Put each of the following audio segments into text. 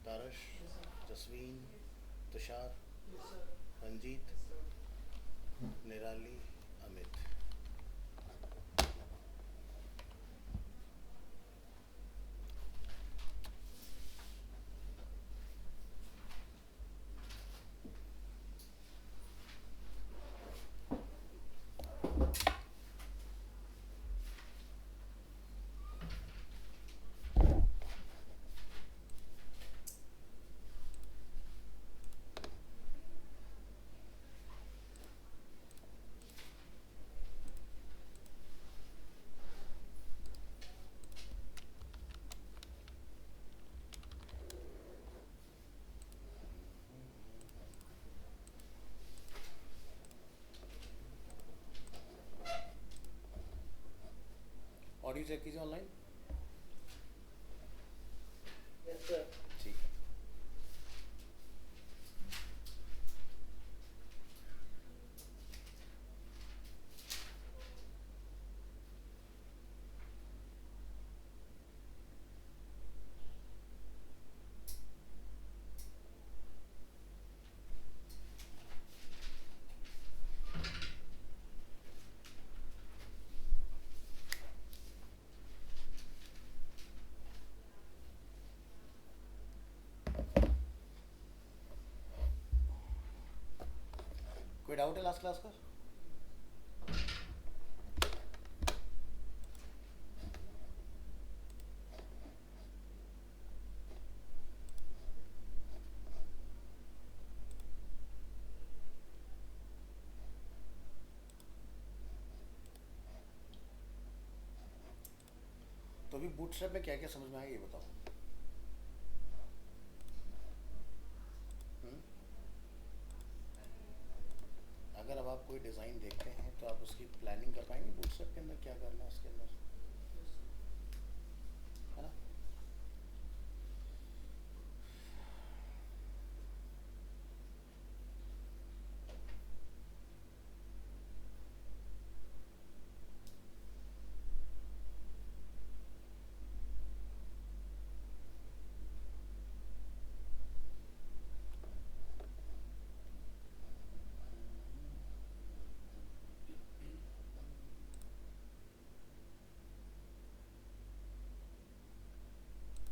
आकाश, जसवीन, तुषार, रंजीत, निराली, Amit. Audio check कीजिए online. ठीक है। कोई डाउट है लास्ट क्लास का? तो अभी बूटस्ट्रैप में क्या क्या समझ में आया ये बताओ। हम्म? अगर अब आप कोई डिज़ाइन देखते हैं तो आप उसकी प्लानिंग कर पाएंगे बूटस्ट्रैप के अंदर क्या करना है उसके अंदर, है ना?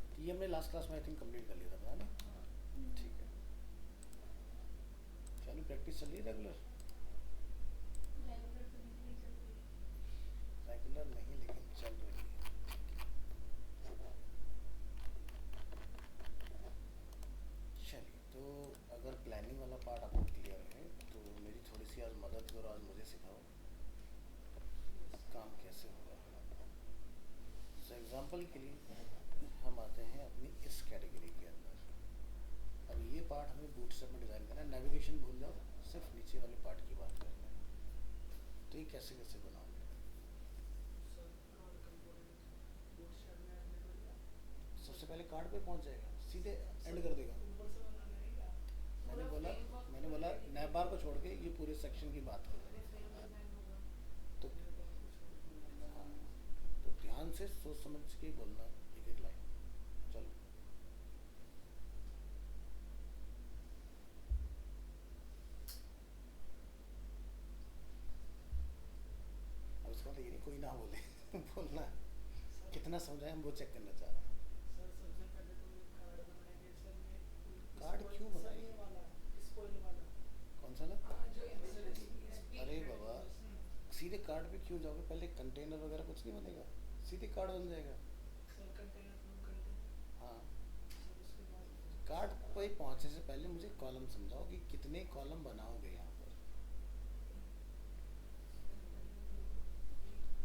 तो ये हमने लास्ट क्लास में आई थिंक कंप्लीट कर लिया था है ना? ठीक है। चलो प्रैक्टिस चल रही है रेगुलर? रेगुलर नहीं लेकिन चल रही है। चलिए, तो अगर प्लानिंग वाला पार्ट आपको क्लियर है तो मेरी थोड़ी सी आज मदद करो, आज मुझे सिखाओ काम कैसे होगा। सो एग्जांपल के लिए हम आते हैं अपनी इस कैटेगरी के अंदर। अब ये पार्ट हमें बूटस्ट्रैप में डिज़ाइन करना है। नेविगेशन भूल जाओ, सिर्फ नीचे वाले पार्ट की बात करना है। तो ये कैसे कैसे बनाओगे? सबसे पहले कार्ड पे पहुंच जाएगा, सीधे एंड कर देगा। मैंने बोला नैप बार को छोड़ के ये पूरे सेक्शन की बात कर रहे हैं। तो हाँ, तो ध्यान से सोच समझ के बोलना एक एक लाइन। चलो, अब इसका मतलब ये नहीं कोई ना बोले बोलना है। कितना समझाए हम वो चेक करना चाह रहे हैं। कार्ड क्यों बनाएंगे? कौन सा ना? अरे बाबा, सीधे कार्ड पे क्यों जाओगे? पहले कंटेनर वगैरह कुछ नहीं बनेगा, सीधे कार्ड बन जाएगा। हाँ, कार्ड पे पहुंचने से पहले मुझे कॉलम समझाओ कि कितने कॉलम बनाओगे यहाँ पर।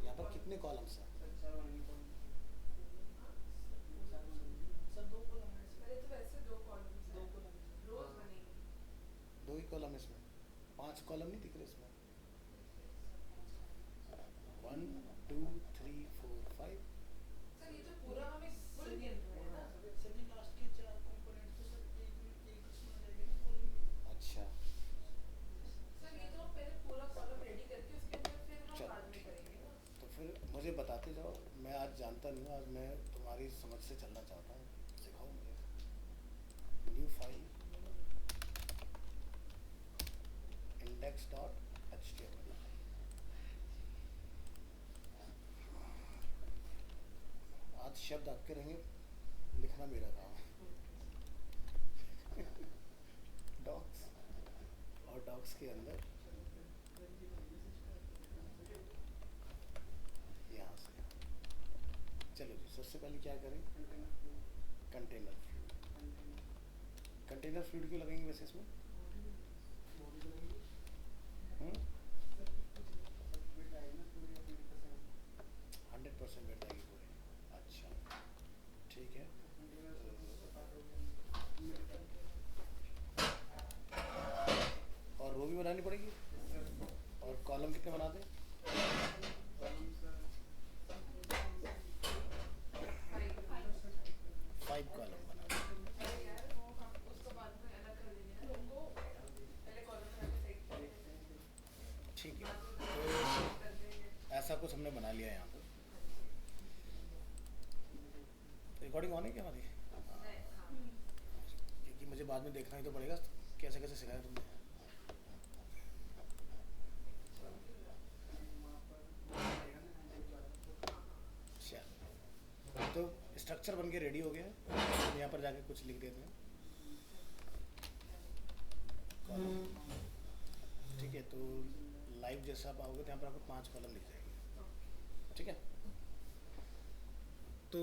यहाँ पर कितने कॉलम्स हैं? दो ही कॉलम इसमें, 5 कॉलम नहीं दिख रहे इसमें। 1 2 3 4 5। अच्छा, चलो ठीक है। तो फिर मुझे बताते जाओ, मैं आज जानता नहीं हूँ, आज मैं तुम्हारी समझ से चलना चाहता हूँ, सिखाओ मुझे। New file index.html। आज शब्द आपके रहेंगे, लिखना मेरा काम है। डॉक्स, और डॉक्स के अंदर यहाँ से, चलो जी सबसे पहले क्या करें, कंटेनर फ्लूइड। कंटेनर फ्लूइड क्यों लगेंगे वैसे इसमें? 100% बैठ जाएगी पूरी। अच्छा ठीक है, और रो भी बनानी पड़ेगी, और कॉलम कितने बना दें? 5 कॉलम बना दें। ठीक है, तो ऐसा कुछ हमने बना लिया यहाँ पर। रिकॉर्डिंग ऑन है क्या हमारी? क्योंकि मुझे बाद में देखना ही तो पड़ेगा कैसे कैसे सिखाया तुमने। तो स्ट्रक्चर बन के रेडी हो गया है, हम यहाँ पर जाके कुछ लिख देते हैं। ठीक है, तो लाइव जैसा आप आओगे तो यहाँ पर आपको 5 कॉलम लिख जाएंगे। ठीक है, तो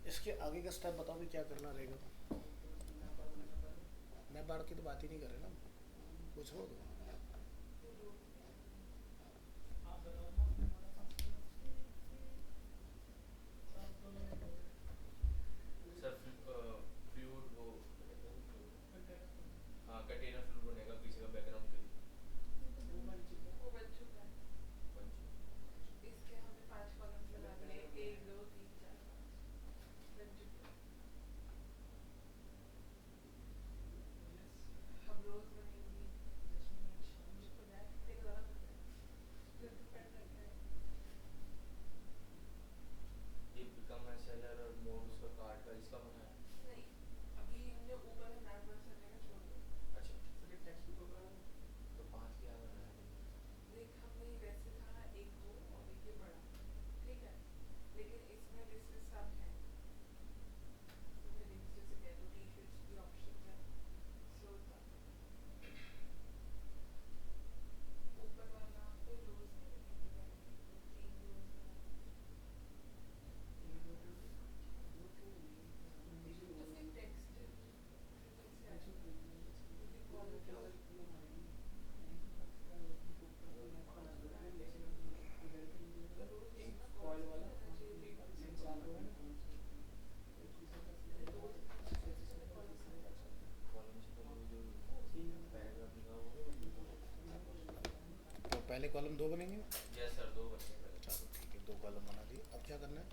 इसके आगे का स्टेप बताओ कि क्या करना रहेगा। मैं बाढ़ की तो बात ही नहीं कर रहे ना, कुछ हो दो। पहले कॉलम 2 बनेंगे? यस सर, 2 बनेंगे। चलो ठीक है, 2 कॉलम बना दिए, अब क्या करना है?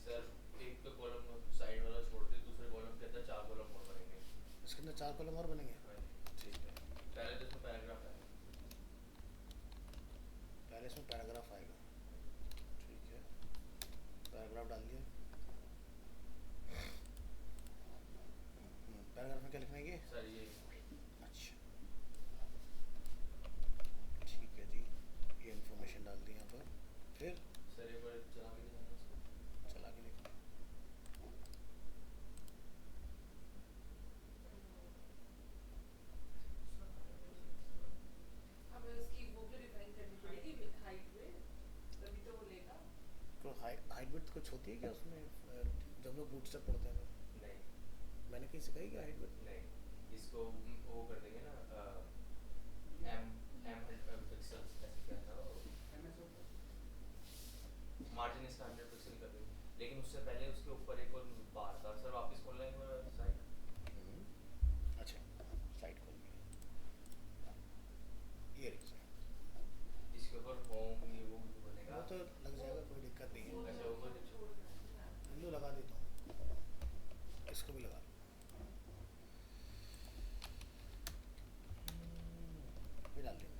सर एक तो कॉलम साइड वाला छोड़ दे, दूसरे कॉलम के अंदर 4 कॉलम और बनेंगे। इसके अंदर 4 कॉलम और बनेंगे? हाँ जी। ठीक है, पहले तो इसमें पैराग्राफ है। पहले इसमें पैराग्राफ आएगा। ठीक है, पैराग्राफ डाल दिया। पैराग्राफ में क्या लिखना है ये? सर ये अच्छा ठीक है जी, ये इन्फॉर्मेशन डाल दी यहाँ पर। फिर सर एक बार चला के दिखाना इसको। चला के देखो। हमें उसकी वो भी डिफाइन करनी पड़ेगी, हाइट में, तभी तो वो लेगा। तो हाइट विड्थ कुछ होती है क्या उसमें, जब हम लोग बूटस्ट्रैप पढ़ते हैं तो? नहीं मैंने कहीं सिखाई क्या हाइट विड्थ? नहीं, इसको वो कर देंगे ना, एम पिक्सल्स ऐसे क्या था वो, मार्जिन इसका 100 पिक्सल कर देंगे। लेकिन उससे पहले उसके ऊपर एक और बार था। सर वापस खोल लेंगे साइट। अच्छा, साइट खोल दी, ये रीजन इसके ऊपर होम ये वो बनेगा। वो तो लग जाएगा, कोई दिक्कत नहीं है। अच्छा ऊपर लो लगा देता हूँ, इसको भी लगा लो। ये डाल देंगे।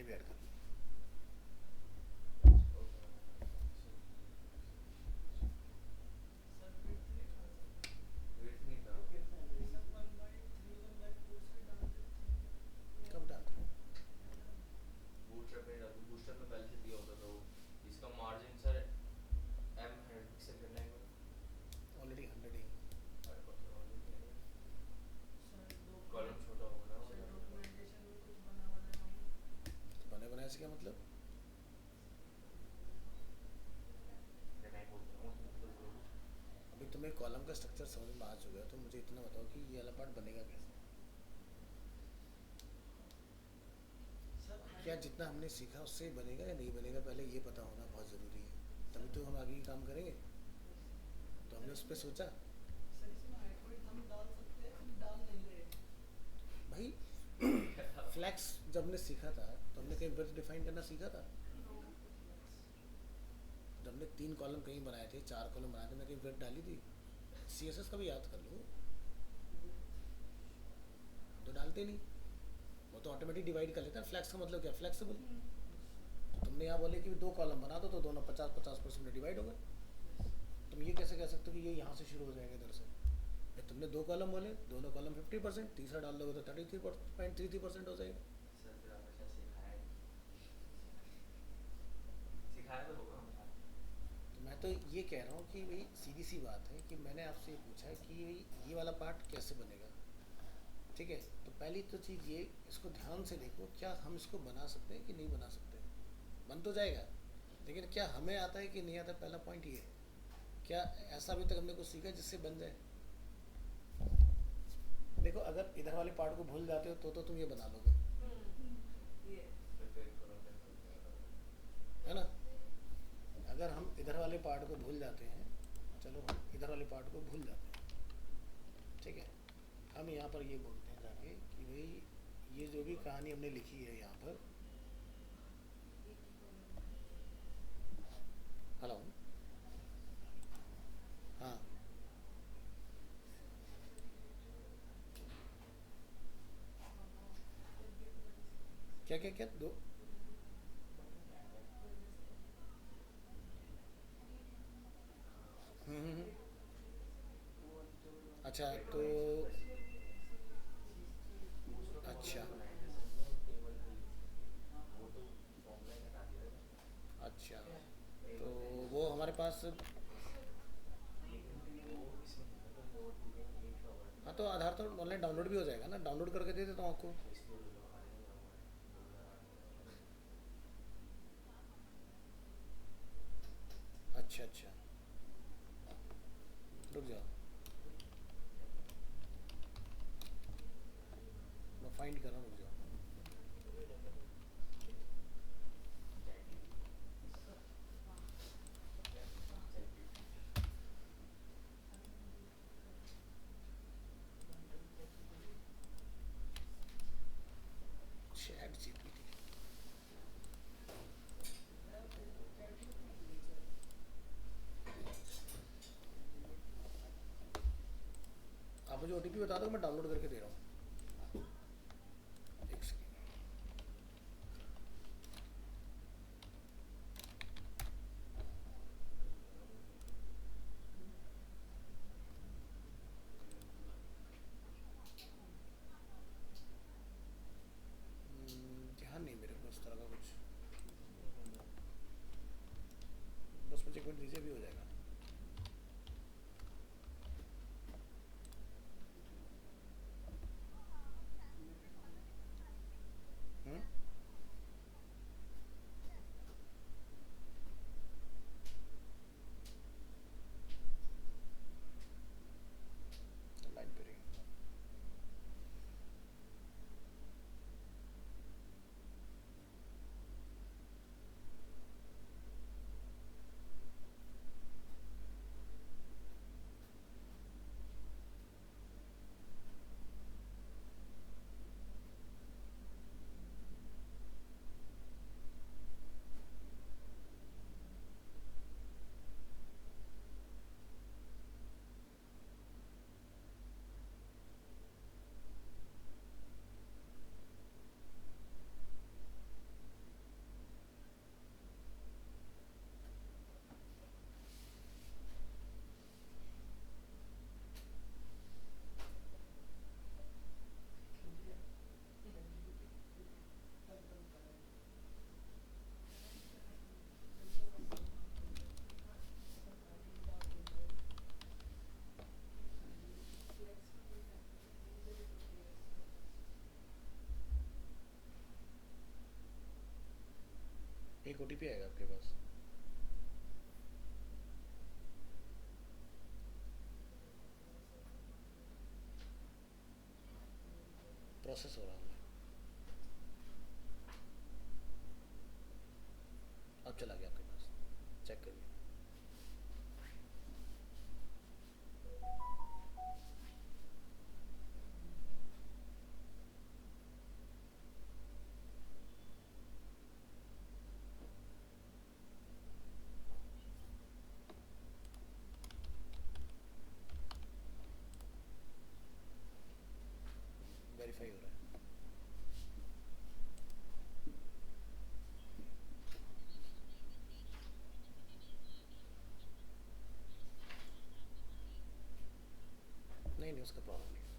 ये भी ऐड कर लो। सर विड्थ लिखा है वेट नहीं था सर 1/3 1/4 से डालते थे कब डालते हो? बूटस्ट्रैप में डाल बूटस्ट्रैप में पहले से दिया होता था वो इसका मार्जिन सर एम 100 पिक्सल करना है ऑलरेडी 100 ही। अरे पता नहीं सर दो कॉलम छोटा होगा ना सर डॉक्यूमेंटेशन में कुछ बना है तो बने बनाए से क्या मतलब? मैं बोल रहा हूँ मतलब जरूर अभी तुम्हें कॉलम का स्ट्रक्चर समझ में आ चुका है, तो मुझे इतना बताओ कि ये वाला पार्ट बनेगा कैसे? सर क्या जितना हमने सीखा उससे ही बनेगा या नहीं बनेगा, पहले ये पता होना बहुत ज़रूरी है, तभी तो हम आगे काम करेंगे। तो हमने उस पर सोचा सर इसमें हाइट वेट हम डाल सकते हैं कि डाल नहीं रहे भाई फ्लैक्स जब हमने सीखा था तो हमने कहीं विड्थ डिफाइन करना सीखा था। जब हमने 3 कॉलम कहीं बनाए थे, 4 कॉलम बनाए थे, मैं कहीं विड्थ डाली थी? CSS का भी याद कर लो, हम तो डालते नहीं, वो तो ऑटोमेटिक डिवाइड कर लेता है। फ्लैक्स का मतलब क्या? फ्लेक्सिबल। तो तुमने यहाँ बोले कि 2 कॉलम बना दो तो दोनों 50-50% में डिवाइड हो गए। तुम ये कैसे कह सकते हो कि ये यहाँ से शुरू हो जाएगा इधर से? फिर तुमने 2 कॉलम बोले, दोनों कॉलम 50%, तीसरा डाल दोगे तो 33.33% हो जाएगा। सर फिर हमेशा सिखाया सिखाया तो होगा हमेशा तो मैं तो ये कह रहा हूँ कि भाई सीधी सी बात है कि मैंने आपसे ये पूछा है कि ये वाला पार्ट कैसे बनेगा, ठीक है? तो पहली तो चीज़ ये, इसको ध्यान से देखो, क्या हम इसको बना सकते हैं कि नहीं बना सकते? बन तो जाएगा, लेकिन क्या हमें आता है कि नहीं आता? पहला पॉइंट ये है। क्या ऐसा अभी तक हमने कुछ सीखा जिससे बन जाए? देखो, अगर इधर वाले पार्ट को भूल जाते हो तो तुम ये बना लोगे, ये फिर करो है ना? अगर हम इधर वाले पार्ट को भूल जाते हैं, चलो हम इधर वाले पार्ट को भूल जाते हैं, ठीक है? हम यहाँ पर ये बोलते हैं जाके कि भाई ये जो भी कहानी हमने लिखी है यहाँ पर, हेलो, हाँ, क्या क्या क्या दो? हम्म। अच्छा तो अच्छा अच्छा, तो वो हमारे पास, हाँ तो आधार तो ऑनलाइन डाउनलोड भी हो जाएगा ना, डाउनलोड करके दे देता हूँ आपको। अच्छा अच्छा, रुक जाओ, मैं फाइंड कर रहा हूँ, रुक जाओ। चैट जीपीटी, आप मुझे OTP बता दो, मैं डाउनलोड करके दे रहा हूँ। एक सेकेंड, ध्यान नहीं मेरे को इस तरह का कुछ, बस मुझे एक मिनट दीजिए, भी हो जाएगा। एक OTP आएगा आपके पास। प्रोसेस हो रहा है, अब चला गया आपके पास, चेक करिए। वेरीफाई हो रहा है। नहीं नहीं, उसका प्रॉब्लम नहीं है।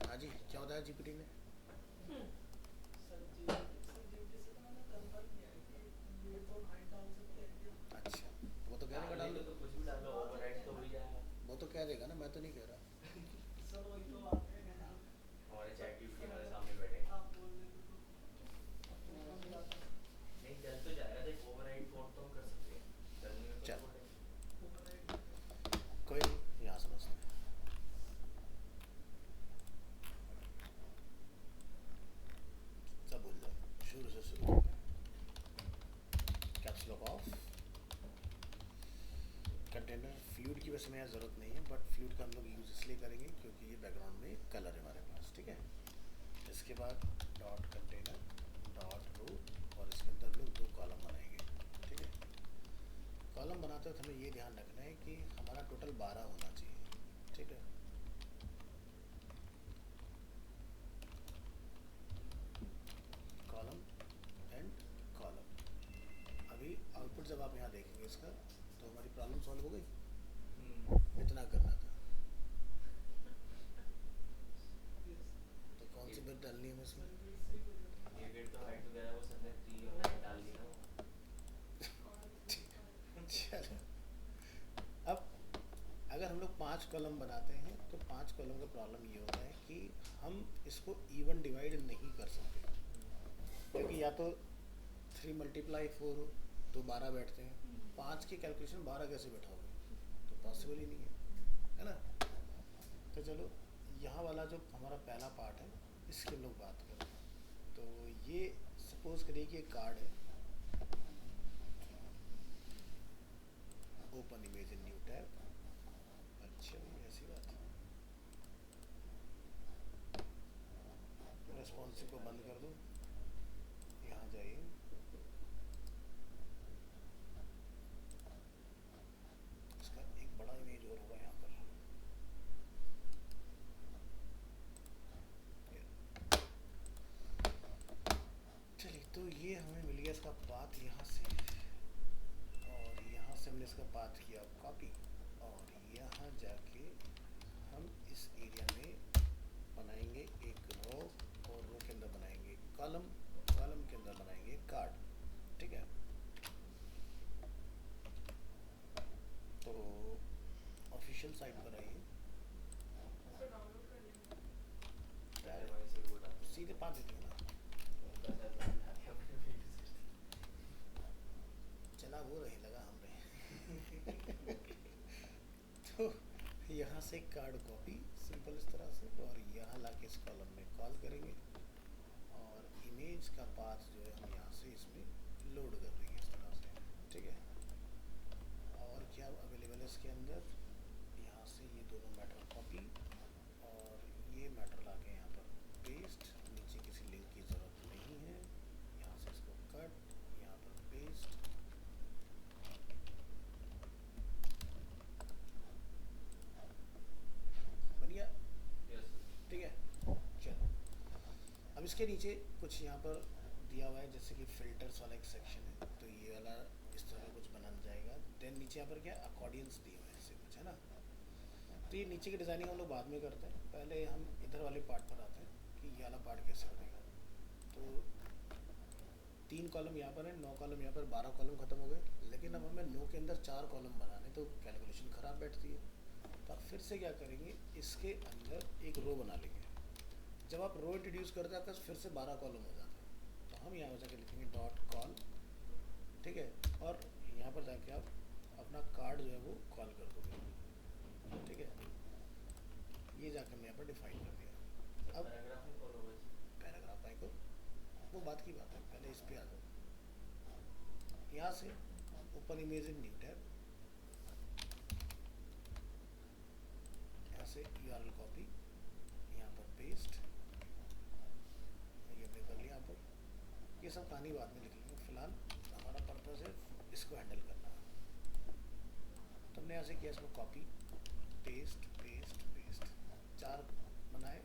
हाँ जी, क्या होता है GPT में? सर जीपीटी से तो मैंने कंफर्म किया है कि ये तो हाइट डाल सकते हैं क्या? अच्छा, वो तो कह देगा डाल डालने दो। तो कुछ भी डालो, ओवरराइड तो हो ही जाएगा। वो तो कह देगा ना, मैं तो नहीं कह रहा। सर वही तो बात है ना। हमारे चैट जीपीटी हमारे सामने बैठे। आप बोल देते तो अपने बन जाता। नहीं चल तो जाएगा, देख ओवरराइड कोड तो हम कर सकते हैं, चलने में तो चल, कोड है। ओवरराइड कोई नहीं, यहाँ समझते हैं। सब भूल जाओ, शुरू से शुरू करते हैं। Caps lock of. Container fluid की वैसे में यहाँ ज़रूरत नहीं है, बट फ्लूइड का हम लोग यूज़ इसलिए करेंगे क्योंकि ये बैकग्राउंड में कलर है हमारे पास, ठीक है। इसके बाद डॉट कंटेनर डॉट रो, और इसके अंदर हम लोग 2 कॉलम बनाएंगे, ठीक है। कॉलम बनाते वक्त हमें ये ध्यान रखना है कि हमारा टोटल 12 होना चाहिए, ठीक है। Column and column. अभी आउटपुट जब आप यहाँ देखेंगे इसका, तो हमारी प्रॉब्लम सॉल्व हो गई। इतना करना था, तो कौन सी बिट डालनी है हमें इसमें? ये बिट तो हाइट वगैरह वो सब 3 और 9 डाल दी ना। चलो, अब अगर हम लोग 5 कॉलम बनाते हैं तो 5 कॉलम का प्रॉब्लम ये होता है कि हम इसको इवन डिवाइड नहीं कर सकते, क्योंकि या तो 3 × 4 हो तो 12 बैठते हैं, 5 की कैलकुलेशन 12 कैसे बैठाओगे, तो पॉसिबल ही नहीं है ना। तो चलो, यहाँ वाला जो हमारा पहला पार्ट है इसकी हम लोग बात करें। तो ये सपोज करिए कि एक कार्ड है, open image in new tab. अच्छा, ये ऐसी बात है। रेस्पॉन्सिव को बंद कर दो, यहाँ जाइए, इसका एक बड़ा इमेज और होगा यहाँ पर। चलिए, तो ये हमें मिल गया इसका पाथ यहाँ से, और यहाँ से हमने इसका पाथ किया कॉपी, और यहाँ जाके हम इस एरिया में बनाएंगे एक रो, और रो के अंदर बनाएंगे कॉलम, कॉलम के अंदर बनाएंगे कार्ड, ठीक है। तो ऑफिशियल साइट पर आइए, उसको डाउनलोड कर लेंगे। पहले वहीं से वो डाल सीधे पा देते हैं ना। उनका शायद उठा के अपने वीडियो से। चला वो रहे, लगा हम रहे। तो यहाँ से कार्ड कॉपी सिंपल इस तरह से, और यहाँ लाके इस कॉलम में कॉल करेंगे, और इमेज का पाथ जो है हम यहाँ से इसमें लोड कर देंगे इस तरह से, ठीक है। और क्या अवेलेबल है इसके अंदर, यहाँ से ये दोनों मैटर कॉपी, और ये मैटर लाके यहाँ पर पेस्ट, नीचे किसी लिंक की ज़रूरत नहीं है, यहाँ से इसको कट, यहाँ पर पेस्ट, बन गया, यस ठीक है। चलो, अब इसके नीचे कुछ यहाँ पर दिया हुआ है, जैसे कि फिल्टर्स वाला एक सेक्शन है, तो ये वाला इस तरह का कुछ बना जाएगा। देन नीचे यहाँ पर क्या अकॉर्डियंस दिए हुए हैं, ऐसे कुछ है ना। तो ये नीचे की डिज़ाइनिंग हम लोग बाद में करते हैं, पहले हम इधर वाले पार्ट पर आते हैं कि ये वाला पार्ट कैसे बनेगा। तो 3 कॉलम यहाँ पर है, 9 कॉलम यहाँ पर, 12 कॉलम खत्म हो गए। लेकिन अब हमें 9 के अंदर 4 कॉलम बनाने, तो कैलकुलेशन ख़राब बैठती है। तो आप फिर से क्या करेंगे, इसके अंदर एक रो बना लेंगे। जब आप रो इंट्रोड्यूस करते हैं आपका फिर से 12 कॉलम हो जाता है। तो हम यहाँ पर जाके लिखेंगे डॉट कॉल, ठीक है, और यहाँ पर जाके आप अपना कार्ड जो है वो कॉल कर दोगे, ठीक है। ये जाकर हमने यहाँ पर डिफाइन कर दिया। अब पैराग्राफ में कॉल होगा इसमें। पैराग्राफ आई को वो बात की बात है, पहले इस पे आ जाओ। यहाँ से open image in new tab, यहाँ से यूआरएल कॉपी, यहाँ पर पेस्ट, ये हमने कर लिया। यहाँ पर ये सब कहानी बाद में लिख लेंगे, फिलहाल हमारा पर्पस है इसको हैंडल करना। तो हमने यहाँ से किया इसको कॉपी पेस्ट पेस्ट पेस्ट, 4 बनाए,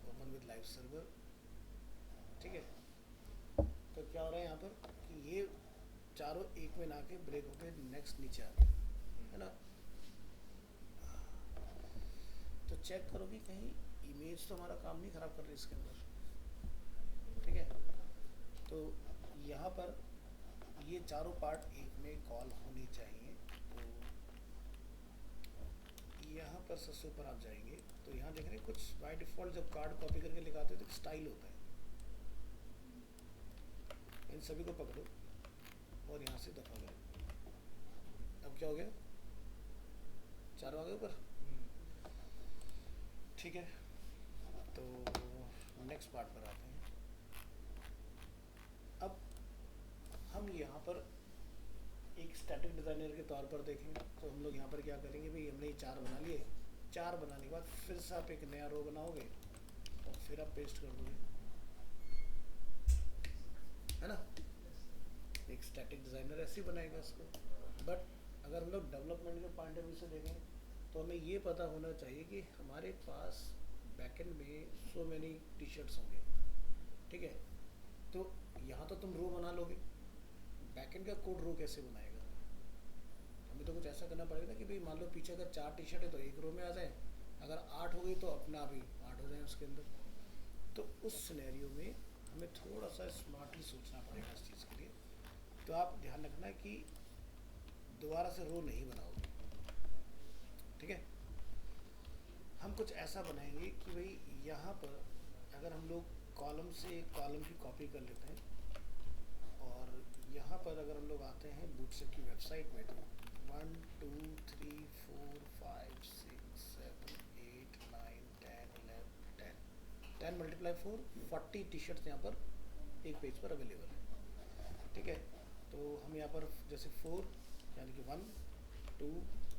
ओपन विद लाइव सर्वर, ठीक है। तो क्या हो रहा है यहाँ पर कि ये चारों एक में ना के ब्रेक होके नेक्स्ट नीचे आ गया, है ना। तो चेक करो कि कहीं इमेज तो हमारा काम नहीं ख़राब कर रही इसके अंदर, ठीक है। तो यहाँ पर ये चारों पार्ट एक में कॉल होनी चाहिए। तो यहाँ पर सबसे ऊपर आप जाएंगे तो यहाँ देख रहे हैं कुछ बाय डिफ़ॉल्ट जब कार्ड कॉपी करके लिखाते हो तो स्टाइल होता है, इन सभी को पकड़ो और यहाँ से दफा करो। अब क्या हो गया, 4 आ गए ऊपर, ठीक है। तो नेक्स्ट पार्ट पर आते हैं। अब हम यहाँ पर एक स्टैटिक डिज़ाइनर के तौर पर देखेंगे। तो हम लोग यहाँ पर क्या करेंगे, भाई हमने ये 4 बना लिए, 4 बनाने के बाद फिर से आप एक नया रो बनाओगे और फिर आप पेस्ट कर दोगे, है ना। एक स्टैटिक डिज़ाइनर ऐसे ही बनाएगा इसको। बट अगर हम लोग डेवलपमेंट के पॉइंट ऑफ व्यू से देखें तो हमें ये पता होना चाहिए कि हमारे पास बैकएंड में सो मैनी टी शर्ट्स होंगे, ठीक है। तो यहाँ तो तुम रो बना लोगे, बैकएंड का कोड रो कैसे बनाएगा। हमें तो कुछ ऐसा करना पड़ेगा कि भाई मान लो पीछे अगर 4 टी शर्ट है तो एक रो में आ जाए, अगर 8 हो गई तो अपना भी 8 हो जाए उसके अंदर। तो उस सिनेरियो में हमें थोड़ा सा स्मार्टली सोचना पड़ेगा इस चीज़ के लिए। तो आप ध्यान रखना कि दोबारा से रो नहीं बनाओगे, ठीक है। हम कुछ ऐसा बनाएंगे कि भाई यहाँ पर अगर हम लोग कॉलम से कॉलम की कॉपी कर लेते हैं और यहाँ पर अगर हम लोग आते हैं बूटस्ट्रैप की वेबसाइट में तो 1 2 3 4 5 6 7 8 9 10 11 10 मल्टीप्लाई 4 40 टी शर्ट्स यहाँ पर एक पेज पर अवेलेबल है, ठीक है। तो हम यहाँ पर जैसे 4 यानी कि 1 2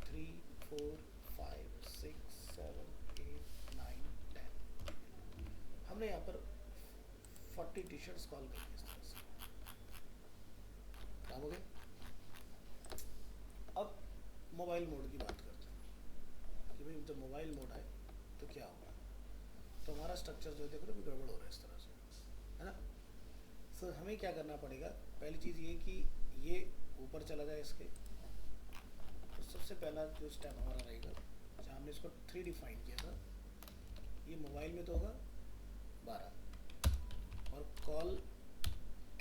3 4 5 6 7 8 9 10 हमने यहाँ पर 40 टी शर्ट्स कॉल कर दी इस तरह से, काम हो गया। अब मोबाइल मोड की बात करते हैं कि भाई जब मोबाइल मोड आए तो क्या होगा। तो हमारा स्ट्रक्चर जो है देख रहे हो गड़बड़ हो रहा है इस तरह से, है ना। सो हमें क्या करना पड़ेगा, पहली चीज़ ये कि ये ऊपर चला जाए इसके। तो सबसे पहला जो स्टेप हमारा रहेगा, जहाँ हमने इसको 3 डिफाइन किया था, ये मोबाइल में तो होगा 12 और कॉल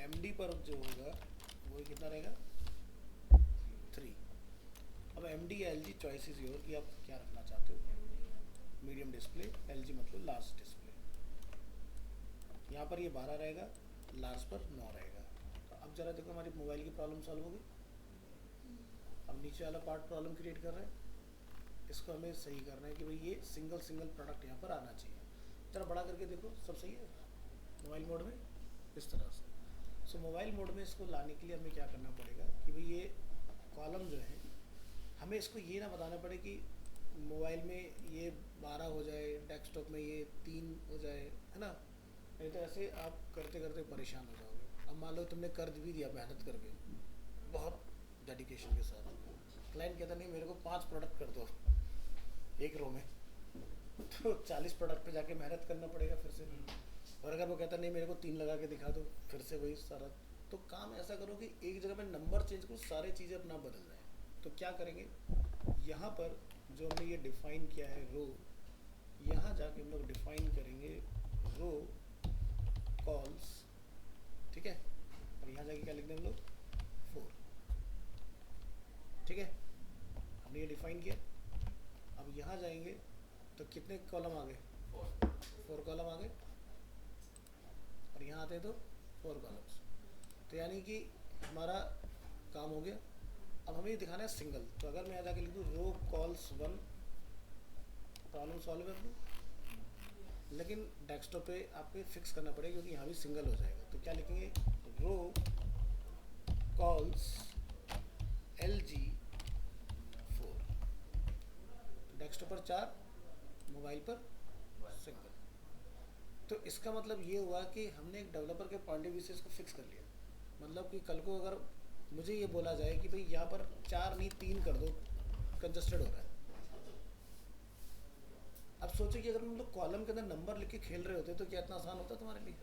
MD पर जो होगा वो कितना रहेगा 3। अब MD या LG चॉइस इज योर कि आप क्या रखना चाहते हो। मीडियम डिस्प्ले, LG मतलब लार्ज डिस्प्ले। यहाँ पर ये 12 रहेगा, लार्ज पर 9 रहेगा। तो अब ज़रा देखो हमारी मोबाइल की प्रॉब्लम सॉल्व होगी। अब नीचे वाला पार्ट प्रॉब्लम क्रिएट कर रहा है, इसको हमें सही करना है कि भाई ये सिंगल प्रोडक्ट यहाँ पर आना चाहिए। ज़रा बड़ा करके देखो, सब सही है मोबाइल मोड में इस तरह से। सो मोबाइल मोड में इसको लाने के लिए हमें क्या करना पड़ेगा कि भाई ये कॉलम जो है हमें इसको ये ना बताना पड़े कि मोबाइल में ये 12 हो जाए, डेस्कटॉप में ये 3 हो जाए, है ना। नहीं तो ऐसे आप करते करते परेशान हो जाओगे। अब मान लो तुमने कर भी दिया मेहनत करके बहुत डेडिकेशन के साथ, क्लाइंट कहता नहीं मेरे को 5 प्रोडक्ट कर दो एक रो में, तो 40 प्रोडक्ट पे जाके मेहनत करना पड़ेगा फिर से। और अगर वो कहता नहीं मेरे को 3 लगा के दिखा दो, फिर से वही सारा। तो काम ऐसा करो कि एक जगह में नंबर चेंज करो, सारी चीज़ें अपना बदल जाए। तो क्या करेंगे, यहाँ पर जो हमने ये डिफ़ाइन किया है रो, यहाँ जाके हम लोग डिफ़ाइन करेंगे रो कॉल्स, ठीक है। अब और यहाँ जाके क्या लिख दें हम लोग 4। ठीक है, हमने ये डिफाइन किया। अब यहाँ जाएंगे तो कितने कॉलम आ गए? 4 कॉलम आ गए। और यहाँ आते हैं तो 4 कॉलम्स। तो यानी कि हमारा काम हो गया। अब हमें ये दिखाना है सिंगल। तो अगर मैं यहाँ जाके लिख दूँ रो कॉल्स 1, प्रॉब्लम सॉल्व कर दूँ, लेकिन डेस्कटॉप पे आपको फिक्स करना पड़ेगा क्योंकि यहाँ भी सिंगल हो जाएगा। तो क्या लिखेंगे? रो कॉल्स LG 4। डेस्कटॉप पर 4, मोबाइल पर सिंगल। तो इसका मतलब ये हुआ कि हमने एक डेवलपर के पॉइंट ऑफ व्यू से इसको फिक्स कर लिया। मतलब कि कल को अगर मुझे ये बोला जाए कि भाई यहाँ पर 4 नहीं 3 कर दो, कंजस्टेड हो रहा है। अब सोचो कि अगर हम लोग कॉलम के अंदर नंबर लिख के खेल रहे होते तो क्या इतना आसान होता तुम्हारे लिए?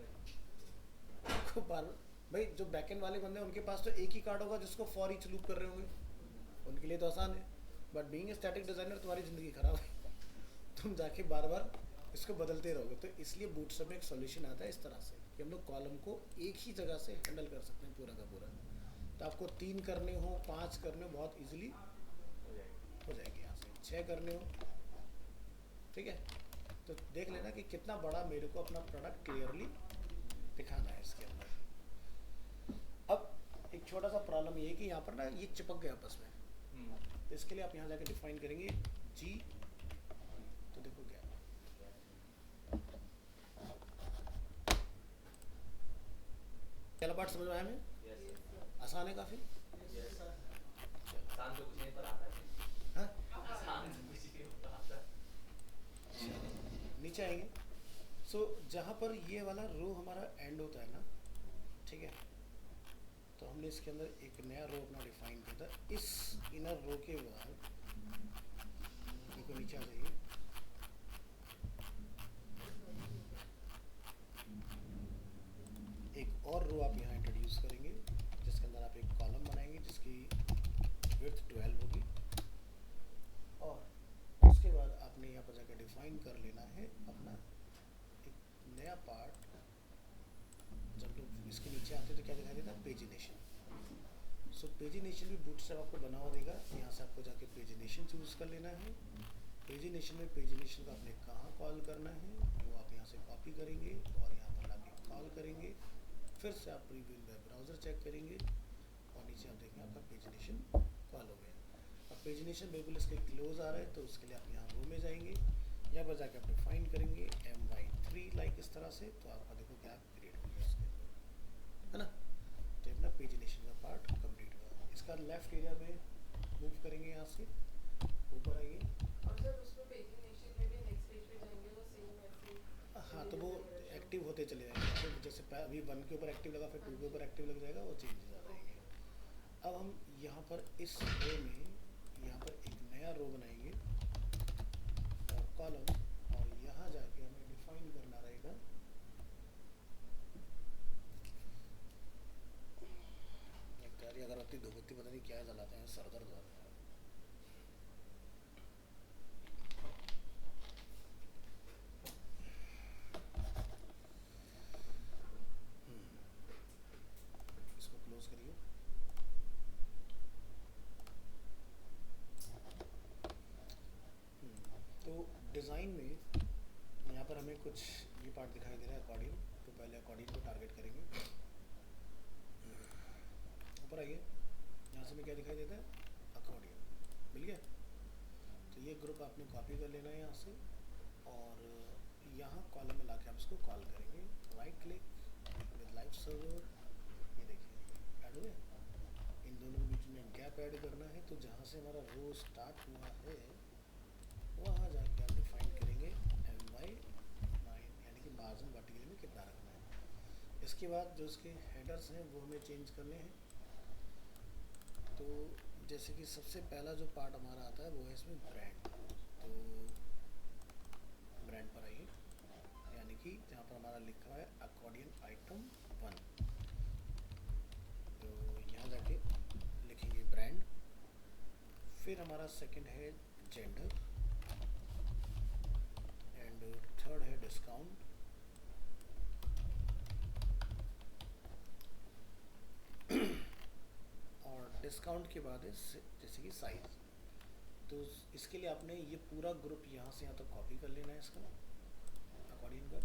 बार भाई जो बैकएंड वाले बंदे हैं उनके पास तो एक ही कार्ड होगा जिसको फॉर ईच लूप कर रहे होंगे, उनके लिए तो आसान है। But being a static designer तुम्हारी ज़िंदगी खराब है। तुम जाके बार बार इसको बदलते रहोगे। तो इसलिए बूटस्ट्रैप में एक सॉल्यूशन आता है इस तरह से कि हम लोग कॉलम को एक ही जगह से हैंडल कर सकते हैं पूरा का पूरा। तो आपको 3 करने हो, 5 करने हो, बहुत इजीली हो जाएगी। यहाँ से 6 करने हो, ठीक है। तो देख लेना कि कितना बड़ा मेरे को अपना प्रोडक्ट क्लियरली दिखाना है इसके अंदर। अब एक छोटा सा प्रॉब्लम ये है कि यहाँ पर ना ये चिपक गया आपस में। तो इसके लिए आप यहाँ जाके डिफाइन करेंगे G। तो देखो क्या पहला पार्ट समझ में आया? हमें आसान है काफ़ी। आसान तो कुछ नहीं पर आता है। हाँ, आसान तो कुछ नहीं पर आता है। नीचे आएंगे। सो जहाँ पर ये वाला रो हमारा एंड होता है ना, ठीक है, तो हमने इसके अंदर एक नया रो अपना डिफाइन किया था। इस इनर रो के बाद देखो नीचे आ जाइए। एक और रो आप यहाँ इंट्रोड्यूस करेंगे जिसके अंदर आप एक कॉलम बनाएंगे जिसकी विड्थ 12 होगी। और उसके बाद आपने यहाँ पर जाकर डिफाइन कर लेना है अपना एक नया पार्ट। जब लोग इसके नीचे आते हैं तो क्या दिखाई देता है? पेजिनेशन। सो पेजिनेशन भी बूटस्ट्रैप आपको बना हुआ देगा। यहाँ से आपको जाके पेजिनेशन चूज़ कर लेना है। पेजिनेशन में पेजिनेशन को आपने कहाँ कॉल करना है वो आप यहाँ से कॉपी करेंगे और यहाँ पर लाके कॉल करेंगे। फिर से आप प्रीव्यू वेब ब्राउज़र चेक करेंगे और नीचे आप देखेंगे आपका पेजिनेशन कॉल हो गया। अब पेजिनेशन बिल्कुल इसके क्लोज आ रहा है तो उसके लिए आप यहाँ रो में जाएंगे। यहाँ पर जाकर आप डिफाइन करेंगे MY3 लाइक इस तरह से। तो आपका देखो क्या क्रिएट हो गया इसके अंदर, है ना। तो अपना पेजिनेशन का पार्ट कंप्लीट हुआ। इसका लेफ्ट एरिया में मूव करेंगे, यहाँ से ऊपर आइए। और सर उसमें पेजिनेशन में भी नेक्स्ट पेज पे जाएंगे तो सेम ऐसे। हाँ, तो वो एक्टिव होते चले जाएंगे। तो जैसे अभी 1 के ऊपर एक्टिव लगा, फिर 2 के ऊपर एक्टिव लग जाएगा, वो चेंजेस आ जाएंगे। अब हम यहाँ पर इस रो में यहाँ पर एक नया रो बनाएंगे और कॉलम, और यहाँ जाके हमें डिफाइन करना रहेगा एक अगरबत्ती धूपबत्ती पता नहीं क्या जलाते हैं, सर दर्द हो रहा है। इसको क्लोज करिए। तो डिज़ाइन में यहाँ पर हमें कुछ ये पार्ट दिखाई दे रहा है अकॉर्डिंग। तो पहले अकॉर्डिंग को टारगेट करेंगे। ऊपर आइए, यहाँ से हमें क्या दिखाई देता है? अकॉर्डिंग। मिल गया। तो ये ग्रुप आपने कॉपी कर लेना है यहाँ से और यहाँ कॉलम में लाके आप इसको कॉल करेंगे। Right click with live server, ये देखिए ऐड हुए। इन दोनों के बीच में गैप ऐड करना है। तो जहाँ से हमारा रो स्टार्ट हुआ है वहाँ जाके आप डिफाइन करेंगे MY9 यानी कि मार्जिन वर्टिकल में कितना रखना है। इसके बाद जो इसके हेडर्स हैं वो हमें चेंज करने हैं। तो जैसे कि सबसे पहला जो पार्ट हमारा आता है वो है इसमें ब्रांड। तो ब्रांड पर आइए, यानी कि जहाँ पर हमारा लिखा है अकॉर्डियन आइटम 1। तो यहाँ जाके लिखेंगे ब्रांड। फिर हमारा सेकंड है जेंडर एंड थर्ड है डिस्काउंट डिस्काउंट के बाद है जैसे कि साइज़। तो इसके लिए आपने ये पूरा ग्रुप यहाँ से यहाँ तक कॉपी कर लेना है इसका अकॉर्डिंग कर,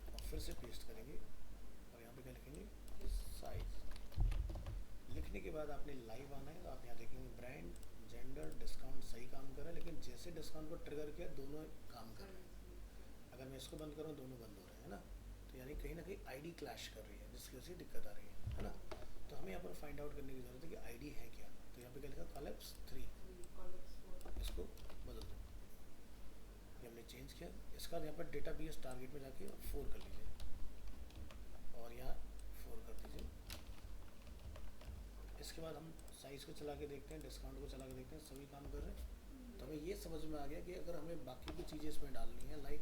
और फिर से पेस्ट करेंगे और यहाँ पे क्या लिखेंगे साइज़। लिखने के बाद आपने लाइव आना है, तो आप यहाँ देखेंगे ब्रांड जेंडर डिस्काउंट सही काम कर रहा है, लेकिन जैसे डिस्काउंट को ट्रिगर किया दोनों काम कर रहे हैं। अगर मैं इसको बंद करूँ दोनों बंद हो रहे हैं, है ना। तो यानी कहीं ना कहीं आईडी क्लैश कर रही है, जिसकी वजह से दिक्कत आ रही है ना। तो हमें यहाँ पर फाइंड आउट करने की ज़रूरत है कि आईडी है क्या। तो यहाँ पे क्या लिखा कॉलेप्स 3, इसको बदल दो। ये हमने चेंज किया। इसका यहाँ पर डेटा बेस टारगेट में जाके 4 कर लीजिए और यहाँ 4 कर दीजिए। इसके बाद हम साइज़ को चला के देखते हैं, डिस्काउंट को चला के देखते हैं, सभी काम कर रहे हैं। तो हमें ये समझ में आ गया कि अगर हमें बाकी की चीज़ें इसमें डालनी है, like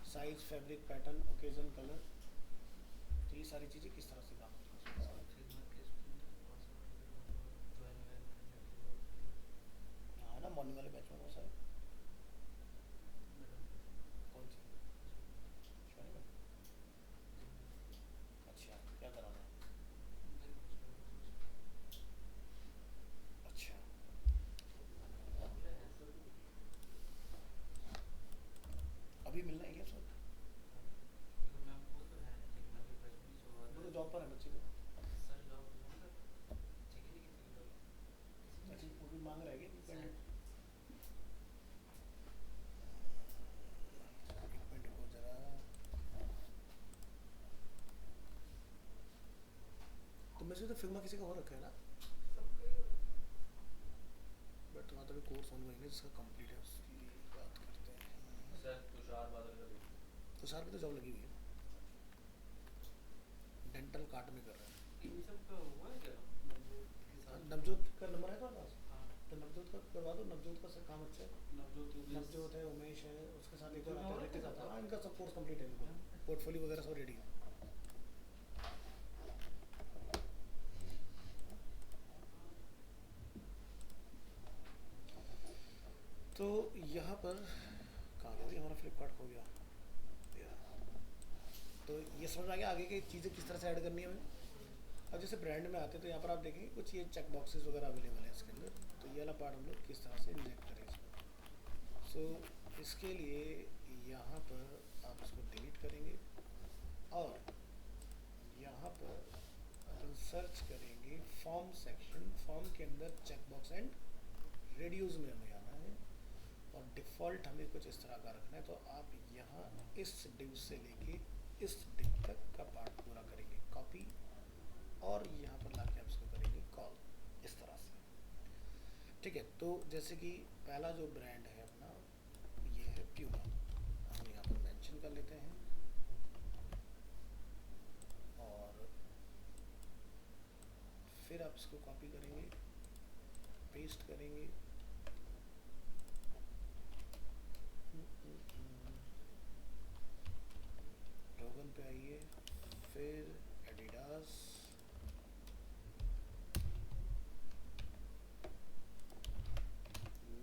size, fabric, pattern, occasion, colour, तो ये सारी चीज़ें किस तरह से काम करती हैं। हाँ ना, मॉर्निंग वाले बैच में बहुत सारे। कौन सी शिवानी मैम? अच्छा, क्या कराना है? अच्छा, अभी मिलना है क्या सर? वो तो जॉब पर है बच्चे तो। अच्छा, वो भी मांग रहा है कि कैंडिडेट? एक मिनट रुको जरा। तो मेरे से तो फिल्मा किसी का हो रखा है ना, बट तुम्हारा तो अभी कोर्स ऑन है जिसका कंप्लीट है, उसकी बात करते हैं। सर तुषार बादल का भी तो सर की तो जॉब लगी हुई है, डेंटल कार्ड में कर रहा है। इन सब का हुआ है क्या नवजोत का नंबर है तुम्हारे पास? हाँ तो नवजोत का करवा दो, नवजोत का सब काम अच्छा है। नवजोत नवजोत है, उमेश है, उसके साथ एक और आता है ऋतिक आता है। हाँ, इनका सब कोर्स कंप्लीट है, इनको पोर्टफोलियो वगैरह सब रेडी है। तो यहाँ पर कहाँ गया भाई हमारा फ्लिपकार्ट हो गया। तो ये समझ में आ गया आगे की चीज़ें किस तरह से ऐड करनी है हमें। अब जैसे ब्रांड में आते हैं तो यहाँ पर आप देखेंगे कुछ ये चेक बॉक्सेस वगैरह अवेलेबल है इसके अंदर। तो ये वाला पार्ट हम लोग किस तरह से इंजेक्ट करें इसमें। सो इसके लिए यहाँ पर आप इसको डिलीट करेंगे और यहाँ पर अपन सर्च करेंगे फॉर्म सेक्शन। फॉर्म के अंदर चेक बॉक्स एंड रेडियोज़ में हमें आना है और डिफ़ॉल्ट हमें कुछ इस तरह का रखना है। तो आप यहाँ इस डिव से लेके इस डिव तक का पार्ट पूरा करेंगे कॉपी और यहाँ पर लाके आप इसको करेंगे कॉल इस तरह से। ठीक है, तो जैसे कि पहला जो ब्रांड है अपना ये है प्यूमा, हम यहाँ पर मेंशन कर लेते हैं और फिर आप इसको कॉपी करेंगे, पेस्ट करेंगे। रोगन पे आइए, फिर Adidas,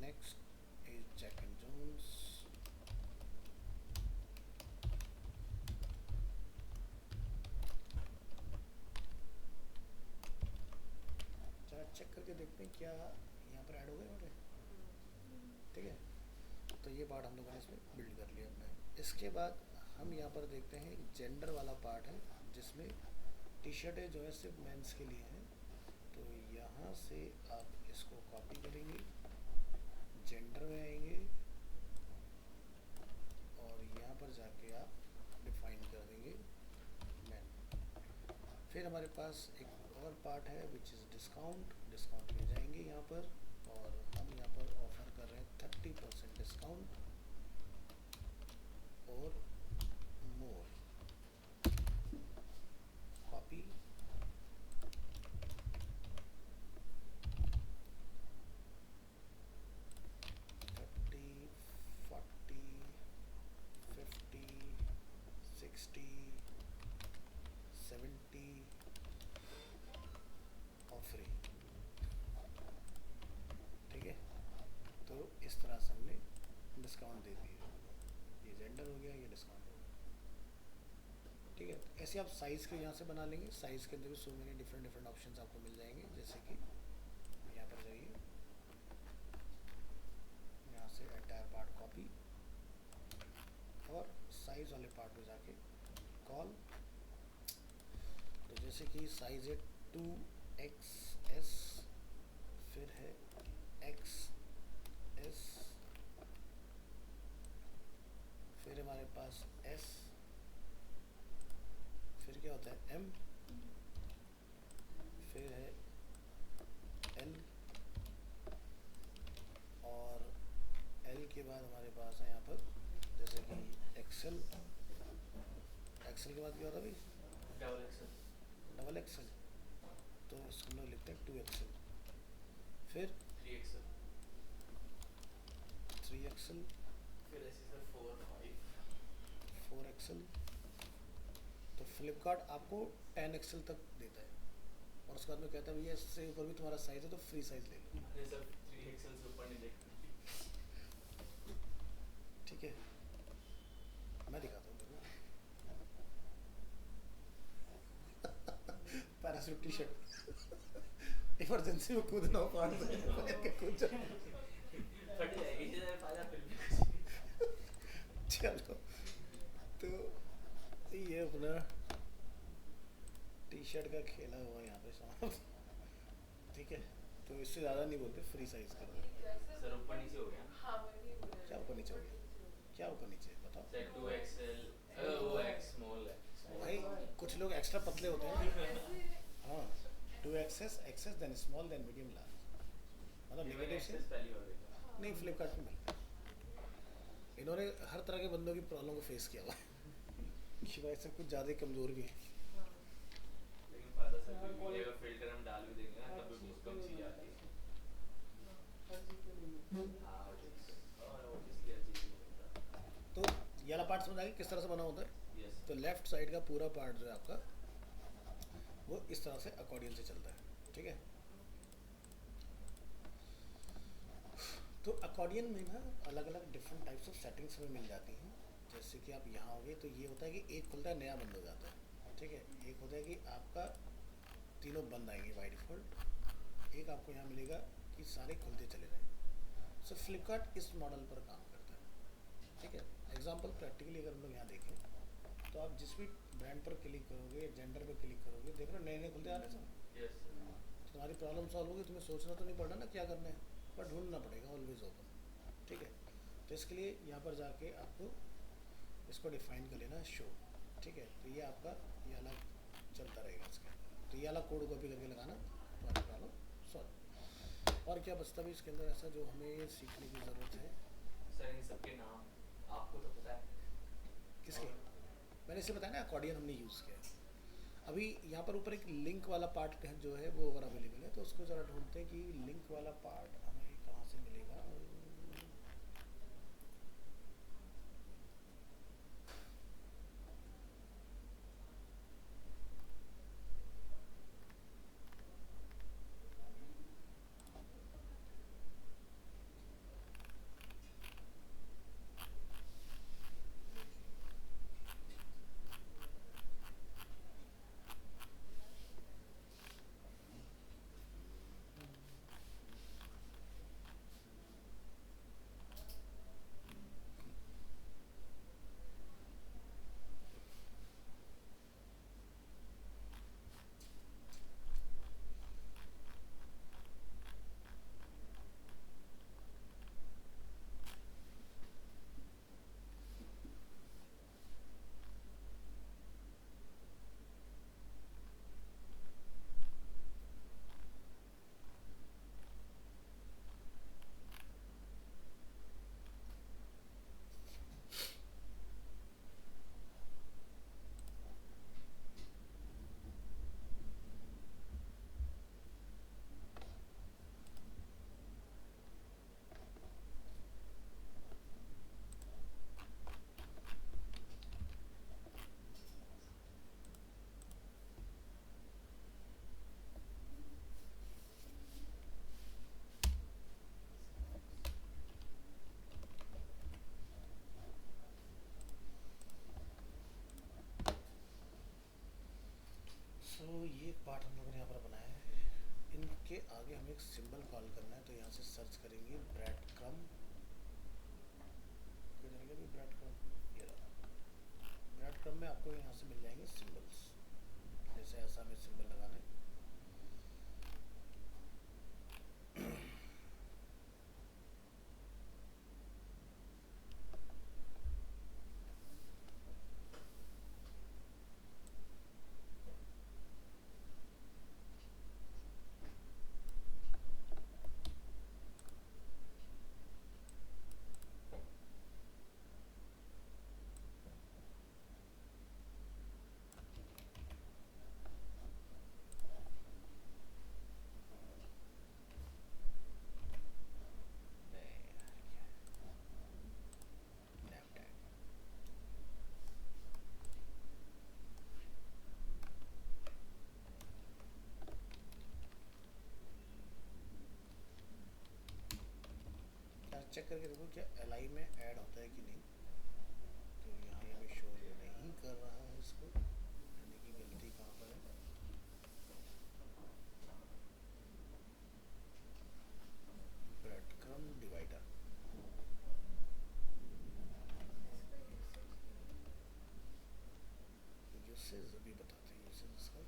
next is Jack and Jones, जरा चेक करके देखते हैं क्या यहाँ पर ऐड हो गए हमारे। ठीक है, तो ये पार्ट हम लोगों ने इसमें बिल्ड कर लिया अपने। इसके बाद हम यहाँ पर देखते हैं जेंडर वाला पार्ट है जिसमें टी शर्टें जो है सिर्फ मेंस के लिए हैं। तो यहाँ से आप इसको कॉपी करेंगे, जेंडर में आएंगे और यहाँ पर जाके आप डिफाइन कर देंगे मैन। फिर हमारे पास एक और पार्ट है विच इज़ डिस्काउंट। डिस्काउंट में जाएंगे यहाँ पर और हम यहाँ पर ऑफर कर रहे हैं 30% डिस्काउंट और मोर। कॉपी, थर्टी, 40, 50, 60, 70 और फ्री। ठीक है, तो इस तरह से हमने डिस्काउंट दे दिया। ये जेंडर हो गया, ये डिस्काउंट हो गया। ठीक है। ठीक है, ऐसे आप साइज़ के यहाँ से बना लेंगे। साइज़ के अंदर भी so many different different options आपको मिल जाएंगे, जैसे कि यहाँ पर जाइए, यहाँ से एंटायर पार्ट कॉपी और साइज़ वाले पार्ट में जाके कॉल। तो जैसे कि साइज़ है 2XS, फिर है XS, फिर हमारे पास S, फिर क्या होता है M, फिर है L, और L के बाद हमारे पास है यहाँ पर जैसे कि XL। XL के बाद क्या होता है भाई? Double XL. डबल XL, तो इसको हम लोग लिखते हैं 2XL, फिर 3 एक्सेल, 3XL, फिर ऐसे सर 4 5। 4XL। तो फ्लिपकार्ट आपको 10XL तक देता है, और उसके बाद में कहता है भैया इससे ऊपर भी तुम्हारा साइज़ है तो फ्री साइज़ ले लो। अरे सर 3 एक्सेल से ऊपर नहीं देखते। ठीक है, मैं दिखाता हूँ पैराशूट टी शर्ट इमरजेंसी में कूदना हो पहाड़ से कूद जाओ। फट जाएगी सर, फायदा फिर भी कुछ। चलो, तो ये अपना टी शर्ट का खेला हुआ यहाँ पे समाप्त। ठीक है, तो इससे ज़्यादा नहीं बोलते, फ्री साइज कर दो। सर ऊपर नीचे हो गया। हाँ मैं नहीं बोल क्या ऊपर नीचे हो गया? क्या ऊपर नीचे बताओ सर 2 एक्सेल, वो एक्स स्मॉल है। भाई। कुछ लोग एक्स्ट्रा पतले होते हैं ना। हाँ, 2XS, XS, then small, then medium, large, मतलब ये मैंने नेगेटिव से एक्सेस पहली बार देखा। नहीं, फ्लिपकार्ट पे मिलता है। इन्होंने हर तरह के बंदों की प्रॉब्लम को फेस किया हुआ है कि भाई सब कुछ ज़्यादा ही कमज़ोर भी है। लेकिन फायदा सर फिर भी अगर फिल्टर हम डाल भी देंगे ना तब भी बहुत कम चीज आती है। हर चीज़ पे नहीं मिलता। हाँ और ऑब्वियसली हर चीज नहीं मिलता। तो ये वाला पार्ट समझ आ गया किस तरह से बना होता है। यस। तो लेफ्ट साइड का पूरा पार्ट जो है आपका वो इस तरह से अकॉर्डियन से चलता है। ठीक है, तो अकॉर्डियन में ना अलग अलग डिफरेंट टाइप्स ऑफ सेटिंग्स में मिल जाती हैं। जैसे कि आप यहाँ हो गए तो ये होता है कि एक खुलता है नया बंद हो जाता है। ठीक है, एक होता है कि आपका तीनों बंद आएंगे बाय डिफ़ॉल्ट, एक आपको यहाँ मिलेगा कि सारे खुलते चले जाएँ। सो फ्लिपकार्ट इस मॉडल पर काम करता है। ठीक है, एग्जाम्पल प्रैक्टिकली अगर हम लोग यहाँ देखें तो आप जिस भी ब्रांड पर क्लिक करोगे, जेंडर पर क्लिक करोगे, देख रहे हो नए नए खुलते आ रहे हैं सब। यस। तो तुम्हारी प्रॉब्लम सॉल्व होगी, तुम्हें सोचना तो नहीं पड़ना ना क्या करना है, पर ढूंढना पड़ेगा ऑलवेज ओपन। ठीक है, तो इसके लिए यहाँ पर जाके आपको इसको डिफाइन कर लेना शो। ठीक है, तो ये आपका ये अलग चलता रहेगा इसके अंदर, तो ये अलग कोड कॉपी करके लगाना, तुम्हारी प्रॉब्लम सॉल्व। और क्या बचता भी इसके अंदर ऐसा जो हमें सीखने की ज़रूरत है? सर इन सबके नाम आपको तो पता है। किसके? मैंने इसे बताया ना, अकॉर्डियन हमने यूज़ किया है। अभी यहाँ पर ऊपर एक लिंक वाला पार्ट जो है वो अगर अवेलेबल है तो उसको ज़रा ढूंढते हैं कि लिंक वाला पार्ट हमें कहाँ से मिलेगा। इसके आगे हमें एक सिंबल कॉल करना है, तो यहाँ से सर्च करेंगे ब्रेड क्रम, किधर गया भी ब्रेड क्रम, ये रहा। ब्रेड क्रम में आपको यहाँ से मिल जाएंगे सिंबल्स, जैसे ऐसा हमें सिंबल लगाना है। चेक करके देखो क्या एल में ऐड होता है कि नहीं, तो यहाँ हमें शो नहीं कर रहा है इसको, यानी कि गलती कहाँ पर है। ब्रेड क्रम डिवाइडर, यूसेज अभी बताते हैं यूसेज इसका।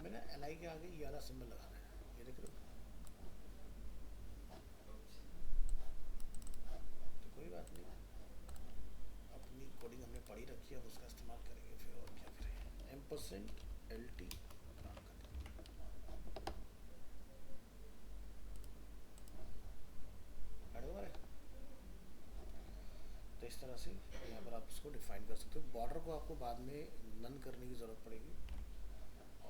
मैंने एल के आगे ये वाला सिंबल लगाना है, ये देख लो, तो कोई बात नहीं, अपनी कोडिंग हमने पढ़ी रखी है, अब उसका इस्तेमाल करेंगे फिर, और क्या करें। %LT तो इस तरह से यहाँ पर आप इसको डिफाइन कर सकते हो। बॉर्डर को आपको बाद में नन करने की ज़रूरत पड़ेगी,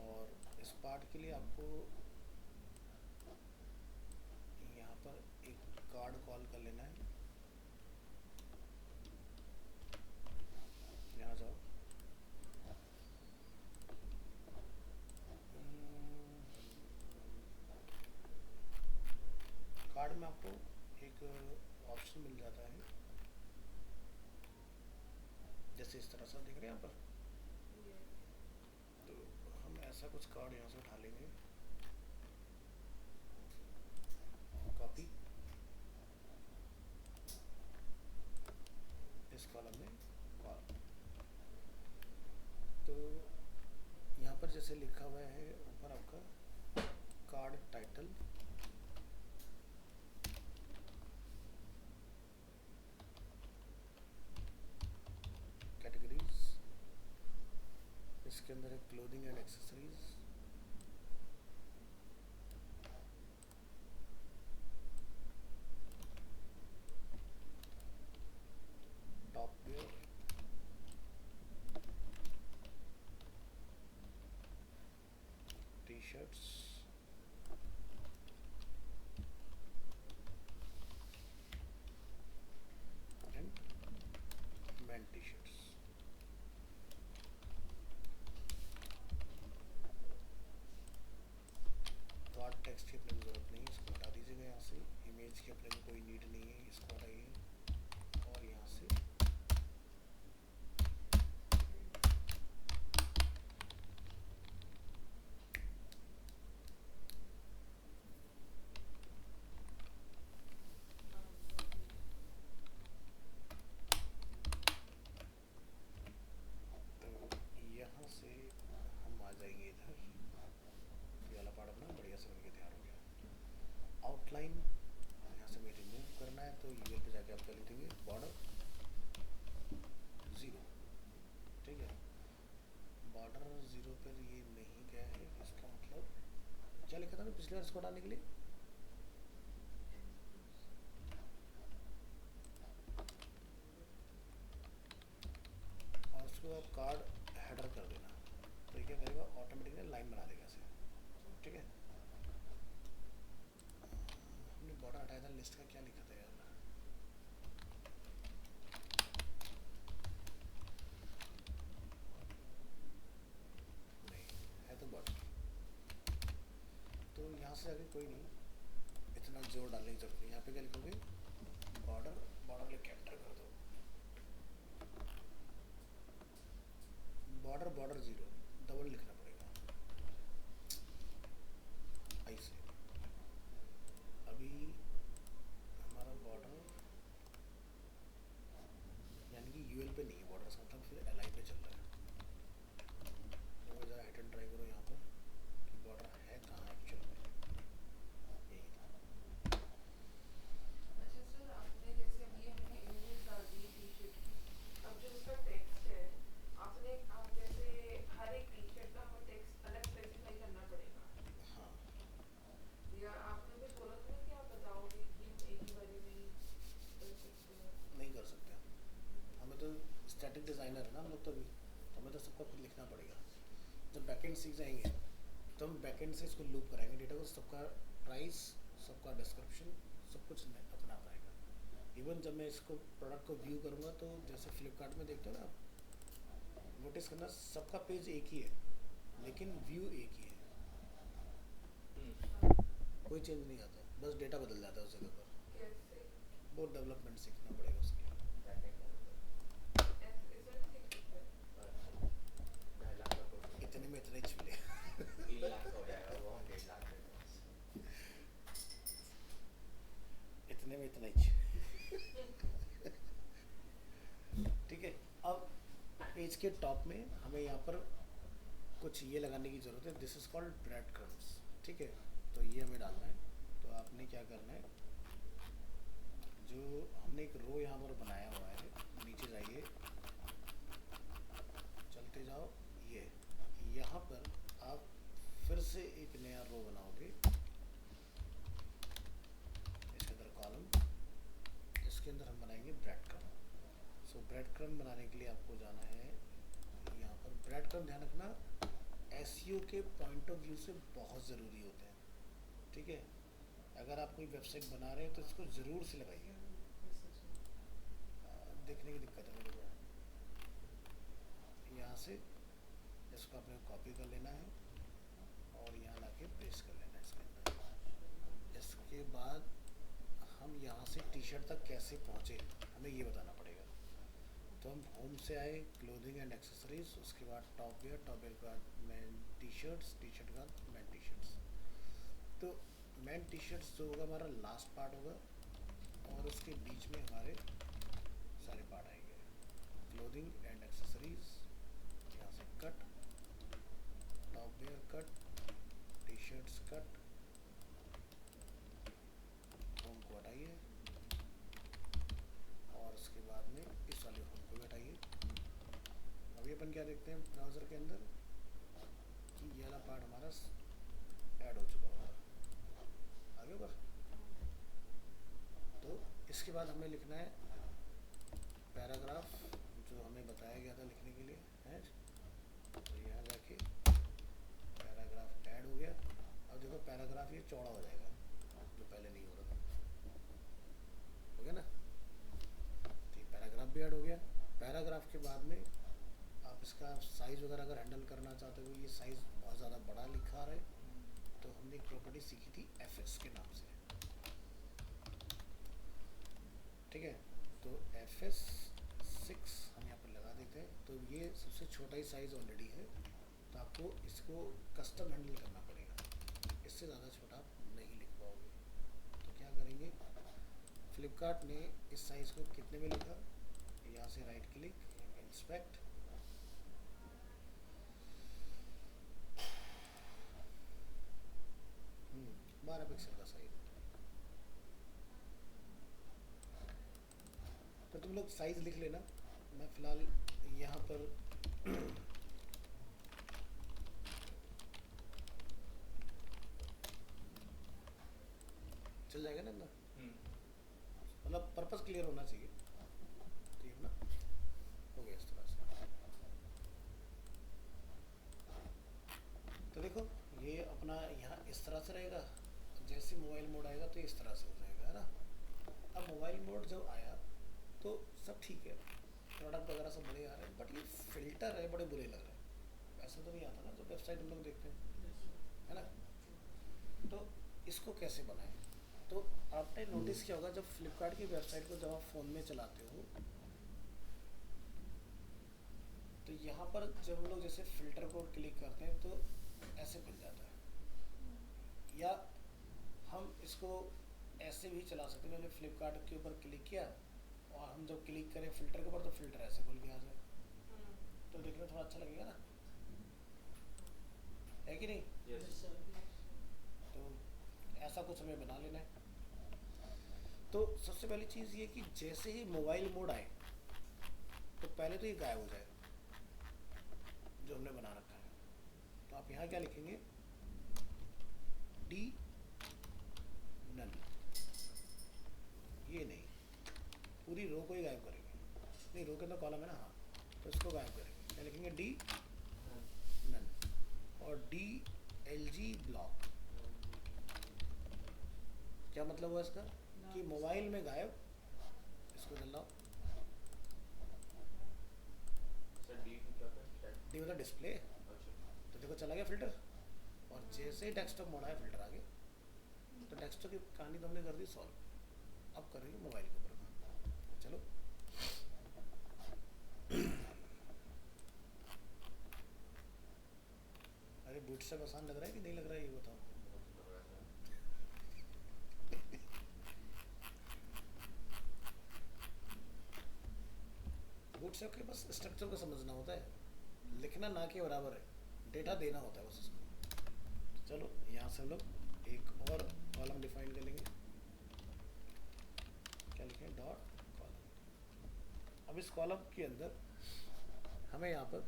और इस पार्ट के लिए आपको यहाँ पर एक कार्ड कॉल कर लेना है। यहाँ जाओ, कार्ड में आपको एक ऑप्शन मिल जाता है, जैसे इस तरह से देख रहे हैं यहाँ पर, तो हम ऐसा कुछ कार्ड यहाँ से उठा लेंगे, कॉपी, इस कॉलम में कॉल, तो यहाँ पर जैसे लिखा हुआ है ऊपर आपका कार्ड टाइटल, कैटेगरीज, इसके अंदर है clothing and accessories, top wear, T shirts, and men T shirts. कार्ड टेक्स्ट की अपने ज़रूरत नहीं है, इसको हटा दीजिएगा यहाँ से। इमेज की अपने को कोई नीड नहीं है, इसको हटाइए, और यहाँ से यहाँ से हम आ जाएंगे इधर, ये वाला पार्ट अपना बढ़िया से बनके तैयार हो गया। आउटलाइन यहाँ से हमें रिमूव करना है, तो यूएल पे जाके आप कर देंगे बॉर्डर 0, ठीक है। बॉर्डर 0 पर ये नहीं गया है, इसका मतलब क्या लिखा था ना पिछली बार इसको हटाने के लिए, और उसको आप कार्ड हेडर कर देना, तो ये क्या करेगा, ऑटोमेटिकली लाइन बना देगा इसे, ठीक है। हमने बॉर्डर हटाया था, लिस्ट का क्या लिखा था यार, नहीं है तो बॉर्डर, तो यहाँ से आगे कोई नहीं, इतना जोर डालने की जरूरत नहीं। यहाँ पे क्या लिखोगे, बॉर्डर, बॉर्डर लिख के एंटर कर दो, स्टैटिक डिज़ाइनर है ना हम लोग तो अभी, तो हमें तो सबका खुद लिखना पड़ेगा। जब बैकएंड सीख जाएंगे तो हम बैकएंड से इसको लूप कराएंगे डेटा को, सबका प्राइस, सबका डिस्क्रिप्शन, सब कुछ अपना आप आएगा। इवन जब मैं इसको प्रोडक्ट को व्यू करूँगा तो जैसे फ्लिपकार्ट में देखते हो ना आप, नोटिस करना सबका पेज एक ही है लेकिन व्यू एक ही है, कोई चेंज नहीं आता, बस डेटा बदल जाता है उस जगह पर। कैसे? बहुत डेवलपमेंट सीखना पड़ेगा उसके लिए। ऐसे इसमें नहीं देख सकते? इतने में इतने ही मिले। 3 लाख का हो जाएगा वो, हम 1.5 लाख देंगे बस। इतने में इतना ही। ठीक है, अब पेज के टॉप में हमें यहाँ पर कुछ ये लगाने की ज़रूरत है, this is called bread crumbs. ठीक है, तो ये हमें डालना है। तो आपने क्या करना है, जो हमने एक रो यहाँ पर बनाया हुआ है, नीचे जाइए, चलते जाओ, ये यहाँ पर आप फिर से एक नया रो बनाओगे, इसके अंदर कॉलम, इसके अंदर हम बनाएंगे ब्रेड क्रम। सो ब्रेड क्रम बनाने के लिए आपको जाना है यहाँ पर। ब्रेड क्रम ध्यान रखना एसईओ के पॉइंट ऑफ व्यू से बहुत ज़रूरी होते हैं। ठीक है, अगर आप कोई वेबसाइट बना रहे हैं तो इसको ज़रूर से लगाइए। देखने की दिक्कत है मेरे को, यहाँ से इसको आपने कॉपी कर लेना है और यहाँ लाके पेस्ट कर लेना है इसके अंदर। इसके बाद हम यहाँ से टी शर्ट तक कैसे पहुँचे हमें ये बताना पड़ेगा। तो हम होम से आए, क्लोथिंग एंड एक्सेसरीज, उसके बाद टॉप वेयर, टॉप वेयर के बाद man T shirts, T shirt के बाद मैन टी शर्ट्स। तो मैन टी शर्ट्स जो होगा हमारा लास्ट पार्ट होगा और उसके बीच में हमारे सारे पार्ट आएंगे, क्लोथिंग एंड एक्सेसरीज, यहाँ से cut, top wear cut, T shirts cut, home को हटाइए और उसके बाद में इस वाले होम को भी हटाइए। अभी अपन क्या देखते हैं ब्राउज़र के अंदर कि ये वाला पार्ट हमारा ऐड हो चुका होगा, आगे बढ़। तो इसके बाद हमें लिखना है पैराग्राफ, जो हमें बताया गया था लिखने के लिए है। तो यहाँ जाके पैराग्राफ ऐड हो गया। अब देखो पैराग्राफ ये चौड़ा हो जाएगा, जो पहले नहीं हो रहा था, हो गया ना। तो ये पैराग्राफ भी ऐड हो गया। पैराग्राफ के बाद में आप इसका साइज़ वगैरह अगर हैंडल करना चाहते हो, ये साइज़ बहुत ज़्यादा बड़ा लिखा रहा है, तो हमने एक प्रॉपर्टी सीखी थी fs के नाम से। ठीक है, तो fs6 हम यहाँ पर लगा देते हैं। तो ये सबसे छोटा ही साइज़ ऑलरेडी है, तो आपको इसको कस्टम हैंडल करना पड़ेगा, इससे ज़्यादा छोटा आप नहीं लिख पाओगे। तो क्या करेंगे, फ्लिपकार्ट ने इस साइज़ को कितने में लिखा, यहाँ से राइट क्लिक, इंस्पेक्ट, बारह पिक्सल का साइज। तो तुम लोग साइज लिख लेना, मैं फ़िलहाल यहाँ पर चल जाएगा ना इतना, मतलब पर्पस क्लियर होना चाहिए। तो ये ना हो गया इस तरह से। तो देखो ये अपना यहाँ इस तरह से रहेगा, जैसे मोबाइल मोड आएगा तो इस तरह से हो जाएगा, है ना। अब मोबाइल मोड जब आया तो सब ठीक है, प्रोडक्ट वगैरह सब बड़े आ रहे हैं, बट ये फ़िल्टर है बड़े बुरे लग रहे हैं। ऐसा तो नहीं आता ना जो वेबसाइट हम लोग देखते हैं, है ना। तो इसको कैसे बनाएं, तो आपने नोटिस किया होगा जब फ्लिपकार्ट की वेबसाइट को जब आप फ़ोन में चलाते हो तो यहाँ पर जब हम लोग जैसे फ़िल्टर को क्लिक करते हैं तो ऐसे खुल जाता है, या हम इसको ऐसे भी चला सकते हैं। मैंने फ्लिपकार्ट के ऊपर क्लिक किया और हम जब क्लिक करें फ़िल्टर के ऊपर तो फ़िल्टर ऐसे खुल के आ जाए, तो देखने में थोड़ा अच्छा लगेगा ना, है कि नहीं। Yes. तो ऐसा कुछ हमें बना लेना है। तो सबसे पहली चीज़ ये कि जैसे ही मोबाइल मोड आए तो पहले तो ये गायब हो जाए जो हमने बना रखा है। तो आप यहाँ क्या लिखेंगे, डी नन, ये नहीं, पूरी रो को ही गायब करेंगे। नहीं, रो के अंदर कॉलम है ना, हाँ तो इसको गायब करेंगे, क्या लिखेंगे डी नन, और डी एल जी ब्लॉक। क्या मतलब हुआ इसका कि मोबाइल में गायब, इसको चलाओ, सर डी क्या होता है? डी मतलब डिस्प्ले, अच्छा तो देखो चला गया फिल्टर, और जैसे ही डेस्कटॉप मोड़ा है फिल्टर आ गया, तो डेस्कटॉप की कहानी तो हमने कर दी सॉल्व। अब करेंगे मोबाइल के ऊपर काम। चलो अरे बूटस्ट्रैप आसान लग रहा है कि नहीं लग रहा है ये बताओ। बहुत लग रहा है। बूटस्ट्रैप के बस स्ट्रक्चर को समझना होता है, लिखना ना के बराबर है, डेटा देना होता है बस उसको। चलो यहाँ से हम लोग एक और कॉलम डिफाइन कर लेंगे, क्या लिखें डॉट कॉलम। अब इस कॉलम के अंदर हमें यहाँ पर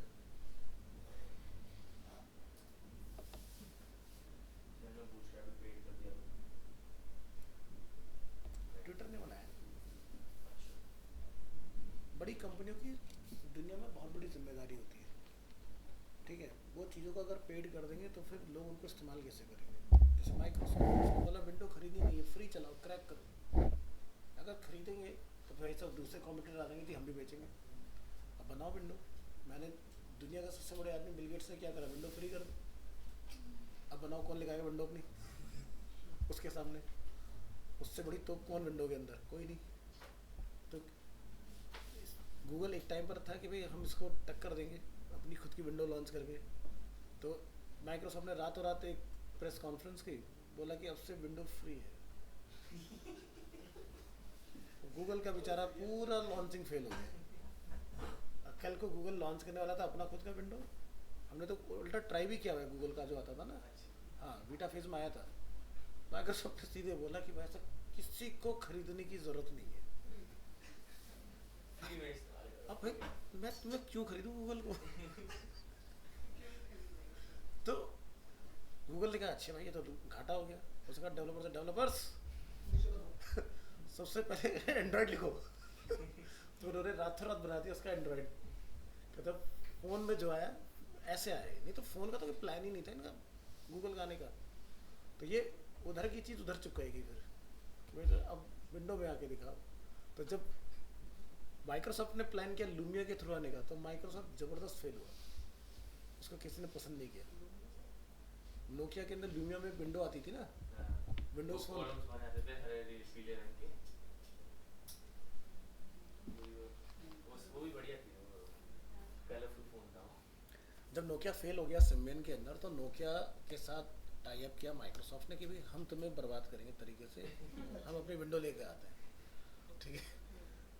मैंने बूटस्ट्रैप पे पेड कर दिया तो। ट्विटर ने बनाया। अच्छा बड़ी कंपनियों की दुनिया में बहुत बड़ी जिम्मेदारी होती है, ठीक है, वो चीज़ों को अगर पेड कर देंगे तो फिर लोग उनको इस्तेमाल कैसे करेंगे। जैसे माइक्रोसॉफ्ट बोला विंडो खरीदी नहीं है, फ्री चलाओ क्रैक करो, अगर खरीदेंगे तो फिर सब दूसरे कॉम्पिटिटर आ जाएंगे कि हम भी बेचेंगे। अब बनाओ विंडो, मैंने दुनिया का सबसे बड़े आदमी बिल गेट्स ने क्या करा, विंडो फ्री कर दी। अब बनाओ कौन लगाएगा विंडो अपनी उसके सामने, उससे बड़ी तोप कौन विंडो के अंदर, कोई नहीं। तो गूगल एक टाइम पर था कि भाई हम इसको टक्कर देंगे अपनी खुद की विंडो लॉन्च करके, तो माइक्रोसॉफ्ट ने रातों रात एक प्रेस कॉन्फ्रेंस की, बोला कि अब से विंडो फ्री है। गूगल का बेचारा पूरा लॉन्चिंग फेल हो गया। कल को गूगल लॉन्च करने वाला था अपना खुद का विंडो, हमने तो उल्टा ट्राई भी किया हुआ है गूगल का जो आता था ना, हाँ बीटा फेज में आया था। माइक्रोसॉफ्ट ने सीधे बोला कि भाई ऐसा किसी को खरीदने की जरूरत नहीं है। फ्री में इस्तेमाल करो। अब भाई मैं तुम्हें क्यों खरीदूं गूगल को। तो गूगल ने कहा अच्छा भाई ये तो घाटा हो गया, उसका डेवलपर से डेवलपर्स सबसे पहले एंड्रॉयड लिखो। तो उन्होंने रातों रात बना दिया उसका एंड्रॉयड, मतलब फ़ोन में जो आया ऐसे आए, नहीं तो फ़ोन का तो कोई प्लान ही नहीं था इनका गूगल का आने का। तो ये उधर की चीज़ उधर चुकाएगी फिर, भाई तो अब विंडो में आके दिखाओ। तो जब माइक्रोसॉफ्ट ने प्लान किया लूमिया के थ्रू आने का, तो माइक्रोसॉफ्ट ज़बरदस्त फेल हुआ, उसको किसी ने पसंद नहीं किया। नोकिया के अंदर लूमिया में विंडो आती थी ना, विंडोज फोन, कॉलम्स बनाते थे हरे पीले रंग के, वो भी बढ़िया थी, कलरफुल फोन था वो। जब नोकिया फेल हो गया सिम्बियन के अंदर, तो नोकिया के साथ टाई अप किया माइक्रोसॉफ्ट ने कि भाई हम तुम्हें बर्बाद करेंगे तरीके से, हम अपनी विंडो लेके आते हैं, ठीक है,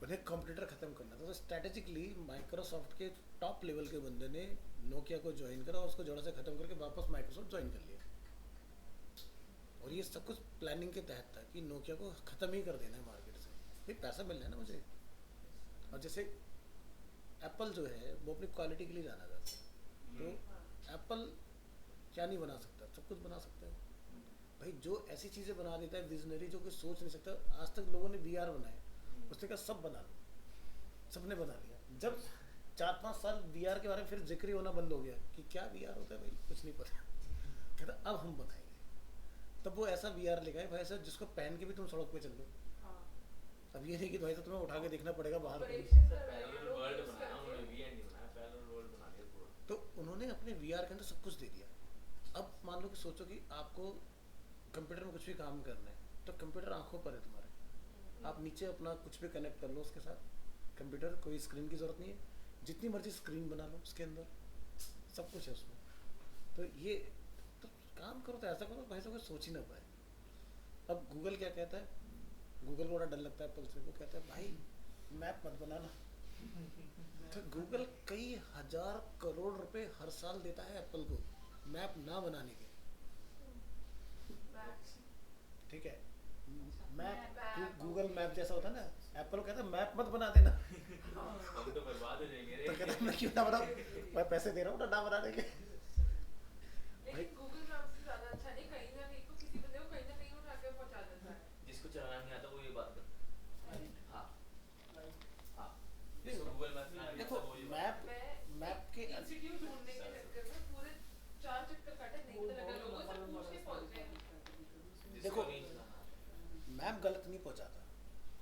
उन्हें कॉम्पिटिटर ख़त्म करना था। तो स्ट्रैटेजिकली माइक्रोसॉफ्ट के टॉप लेवल के बंदे ने नोकिया को ज्वाइन करा और उसको जड़ से ख़त्म करके वापस माइक्रोसॉफ्ट ज्वाइन कर लिया। और ये सब कुछ प्लानिंग के तहत था कि नोकिया को ख़त्म ही कर देना है मार्केट से, भाई पैसा मिल रहा है ना मुझे। और जैसे एप्पल जो है वो अपनी क्वालिटी के लिए जाना जाता है, तो एप्पल क्या नहीं बना सकता, सब कुछ बना सकता है भाई। जो ऐसी चीज़ें बना देता है विजनरी, जो कुछ सोच नहीं सकता। आज तक लोगों ने VR बनाए, उसने कहा सब बना लो, सबने बना लिया। जब 4-5 साल VR के बारे में फिर जिक्र ही होना बंद हो गया कि क्या VR होता है भाई, कुछ नहीं पता, कहता अब हम बताएंगे। तब वो ऐसा VR लेगा है भाई ऐसा जिसको पहन के भी तुम सड़क पे चल लो। अब ये नहीं कि भाई तो तुम्हें उठा के देखना पड़ेगा बाहर को। पैरेलल वर्ल्ड बनाया उन्होंने, वीएन नहीं बनाया, पैरेलल वर्ल्ड बना दिया पूरा। तो उन्होंने अपने VR के अंदर सब कुछ दे दिया। अब मान लो कि सोचो कि आपको कंप्यूटर में कुछ भी काम करना है, तो कंप्यूटर आंखों पर है तुम्हारे, आप नीचे अपना कुछ भी कनेक्ट कर लो उसके साथ, कंप्यूटर कोई स्क्रीन की ज़रूरत नहीं है, जितनी मर्जी स्क्रीन बना लो उसके अंदर, सब कुछ है उसमें। तो ये तो काम करो तो ऐसा करो भाई सब कुछ सोच ही ना पाए। अब गूगल क्या कहता है, गूगल को बड़ा डर लगता है एप्पल से, वो कहता है भाई मैप मत बनाना। तो गूगल कई हजार करोड़ रुपए हर साल देता है एप्पल को मैप ना बनाने के, ठीक है, मैप गूगल मैप जैसा होता है ना, एप्पल को कहता है मैप मत बना देना। हम तो बर्बाद हो जाएंगे रे। तो कहता है मैं क्यों ना बनाऊं, मैं पैसे दे रहा हूँ ना बनाने के। लेकिन गूगल मैप से ज्यादा अच्छा नहीं, कहीं ना कहीं को किसी बंदे को कहीं ना कहीं उठा के पहुंचा देता है। जिसको चलाना नहीं आता वो ये बात करता है। हाँ हाँ, जिसको गूगल मैप नहीं आता देखो वो ये बात मैप कि इंस्टीट्यूट ढूंढने के चक्कर में पूरे 4 चक्कर काटे, नहीं वो पता लगा, बहुत लोगों से लंबा पूछ के रास्ता पहुंचे हैं। होता है कभी-कभी, उसमें जिसको देखो, नहीं चलाना आता। मैप गलत नहीं पहुंचाता।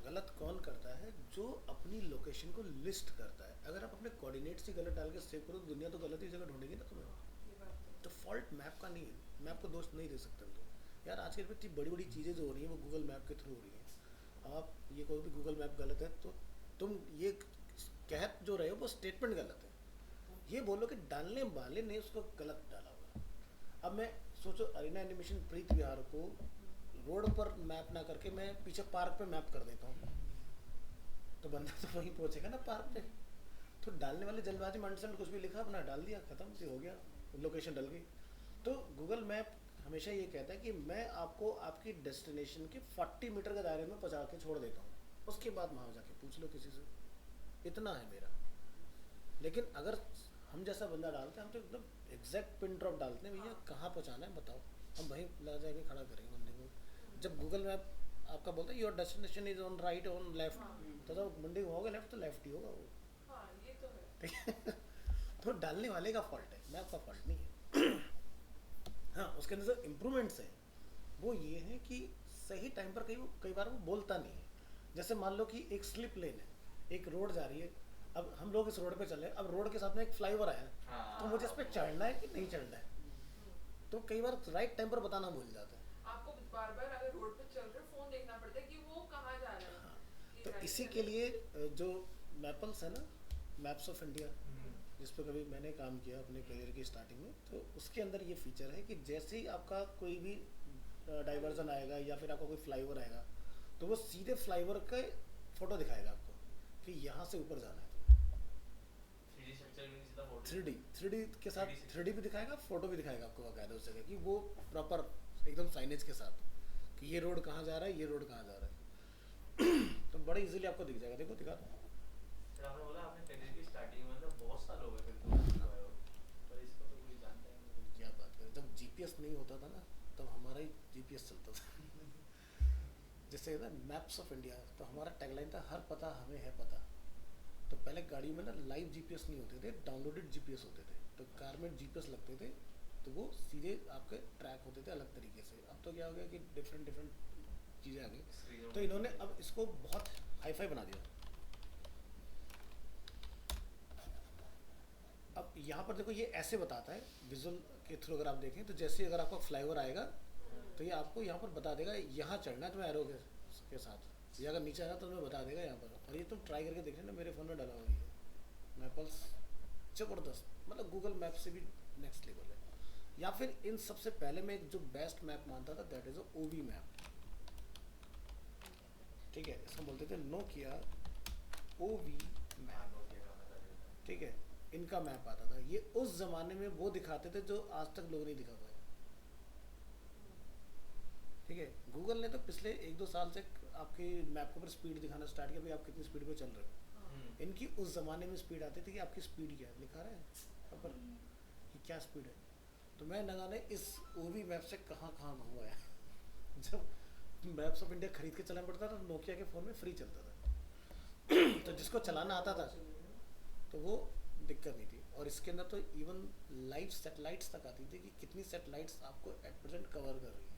गलत कौन करता है? जो अपनी लोकेशन को लिस्ट करता है। अगर आप अपने कोऑर्डिनेट्स ही गलत डाल के सेव करो तो दुनिया तो गलत ही जगह ढूंढेगी ना तुम्हें। ये बात तो तो फॉल्ट मैप का नहीं है, मैप को दोष नहीं दे सकते हम तो। यार आज के इतनी बड़ी बड़ी चीज़ें जो हो रही हैं वो गूगल मैप के थ्रू हो रही हैं। आप ये कहो कि गूगल मैप गलत है तो तुम ये कह जो रहे हो वो स्टेटमेंट गलत है। ये बोलो कि डालने वाले ने उसको गलत डाला होगा। अब मैं सोचो अरीना एनिमेशन प्रीत विहार को रोड पर मैप ना करके मैं पीछे पार्क पे मैप कर देता हूँ तो बंदा तो वहीं पहुंचेगा ना पार्क पे। तो डालने वाले जल्दबाजी में अंडरस्टैंड कुछ भी लिखा अपना डाल दिया, खत्म से हो गया, लोकेशन डल गई। तो गूगल मैप हमेशा ये कहता है कि मैं आपको आपकी डेस्टिनेशन के 40 मीटर के दायरे में पहुंचा के छोड़ देता हूँ, उसके बाद वहाँ जाके पूछ लो किसी से। इतना है मेरा। लेकिन अगर हम जैसा बंदा डालते हैं हम तो एकदम एग्जैक्ट पिन ड्रॉप डालते हैं, भैया कहाँ पहुँचाना है बताओ, हम वहीं ला जाके खड़ा करेंगे बंदे को। जब गूगल मैप आपका बोलता है your destination is on right on left, तो जब मंडी होगा लेफ्ट तो लेफ्ट ही होगा वो। हाँ, ये तो है। ठीक है। तो डालने वाले का फॉल्ट है, मैप का फॉल्ट नहीं है। हाँ, उसके अंदर जो इम्प्रूवमेंट्स हैं वो ये है कि सही टाइम पर कई बार वो बोलता नहीं है। जैसे मान लो कि एक स्लिप लेन है, एक रोड जा रही है, अब हम लोग इस रोड पे चले, अब रोड के साथ में एक फ्लाईओवर आया, तो मुझे इस पर चढ़ना है कि नहीं चढ़ना है, तो कई बार राइट टाइम पर बताना भूल जाता है। आपको बार-बार अगर रोड पे चल रहे फोन देखना पड़ता है कि वो कहाँ जा रहा है। हाँ, कि तो right इसी से के left। लिए जो मैपल्स है ना, मैप्स ऑफ इंडिया, जिस पर कभी मैंने काम किया अपने करियर की स्टार्टिंग में, तो उसके अंदर ये फीचर है कि जैसे ही आपका कोई भी डाइवर्जन आएगा या फिर आपका कोई फ्लाईओवर आएगा तो वो सीधे फ्लाईओवर का फोटो दिखाएगा आपको कि यहाँ से ऊपर जाना है। 3D स्ट्रक्चर में सीधा फोटो 3D के साथ 3D 3D भी दिखाएगा, फोटो भी दिखाएगा आपको बाकायदा उस जगह की, वो प्रॉपर एकदम साइनेज के साथ कि ये रोड कहाँ जा रहा है, ये रोड कहाँ जा रहा है। तो बड़े इजीली आपको दिख जाएगा। देखो दिखा दो। फिर आपने बोला आपने करियर की स्टार्टिंग में मतलब बहुत साल हो गए फिर तो आए हो, पर इसको तो कोई जानता ही नहीं। क्या बात करें, जब जीपीएस नहीं होता था ना तब हमारा ही जीपीएस चलता था। जैसे ना मैप्स ऑफ इंडिया, तो हमारा टैगलाइन था हर पता हमें है पता। तो पहले गाड़ियों में ना लाइव जीपीएस नहीं होते थे, डाउनलोडेड जीपीएस होते थे। तो कार में जीपीएस लगते थे तो वो सीधे आपके ट्रैक होते थे अलग तरीके से। अब तो क्या हो गया कि डिफरेंट चीज़ें आ गई, तो इन्होंने अब इसको बहुत हाईफाई बना दिया। अब यहाँ पर देखो ये ऐसे बताता है विजुअल के थ्रू, अगर आप देखें तो जैसे अगर आपका फ्लाईओवर आएगा तो ये आपको यहाँ पर बता देगा यहाँ चढ़ना है तुम्हें एरो के साथ, या अगर नीचे आना तो तुम्हें बता देगा यहाँ पर। और ये तुम ट्राई करके देख लेना, मेरे फ़ोन में डाला हुआ है मैपल्स, ज़बरदस्त, मतलब गूगल मैप से भी नेक्स्ट लेवल है। या फिर इन सबसे पहले मैं जो बेस्ट मैप मानता था दैट इज़ ओवी मैप। ठीक है, इसको बोलते थे नोकिया ओवी मैप। ठीक है, इनका मैप आता था, ये उस ज़माने में वो दिखाते थे जो आज तक लोग नहीं दिखा पाए। ठीक है, गूगल ने तो पिछले 1-2 साल से आपकी मैप के ऊपर स्पीड दिखाना स्टार्ट किया, भाई आप कितनी स्पीड पे चल रहे हो। इनकी उस ज़माने में स्पीड आती थी कि आपकी स्पीड क्या है, लिखा रहा है ऊपर कि क्या स्पीड है। तो मैं न जाने इस ओवी मैप से कहाँ घुमाया। जब मैप्स ऑफ इंडिया खरीद के चलाना पड़ता था तो नोकिया के फ़ोन में फ्री चलता था। तो जिसको चलाना आता था तो वो दिक्कत नहीं थी। और इसके अंदर तो इवन लाइव सेटेलाइट्स तक आती थी कि कितनी सेटेलाइट्स आपको एट प्रेजेंट कवर कर रही है।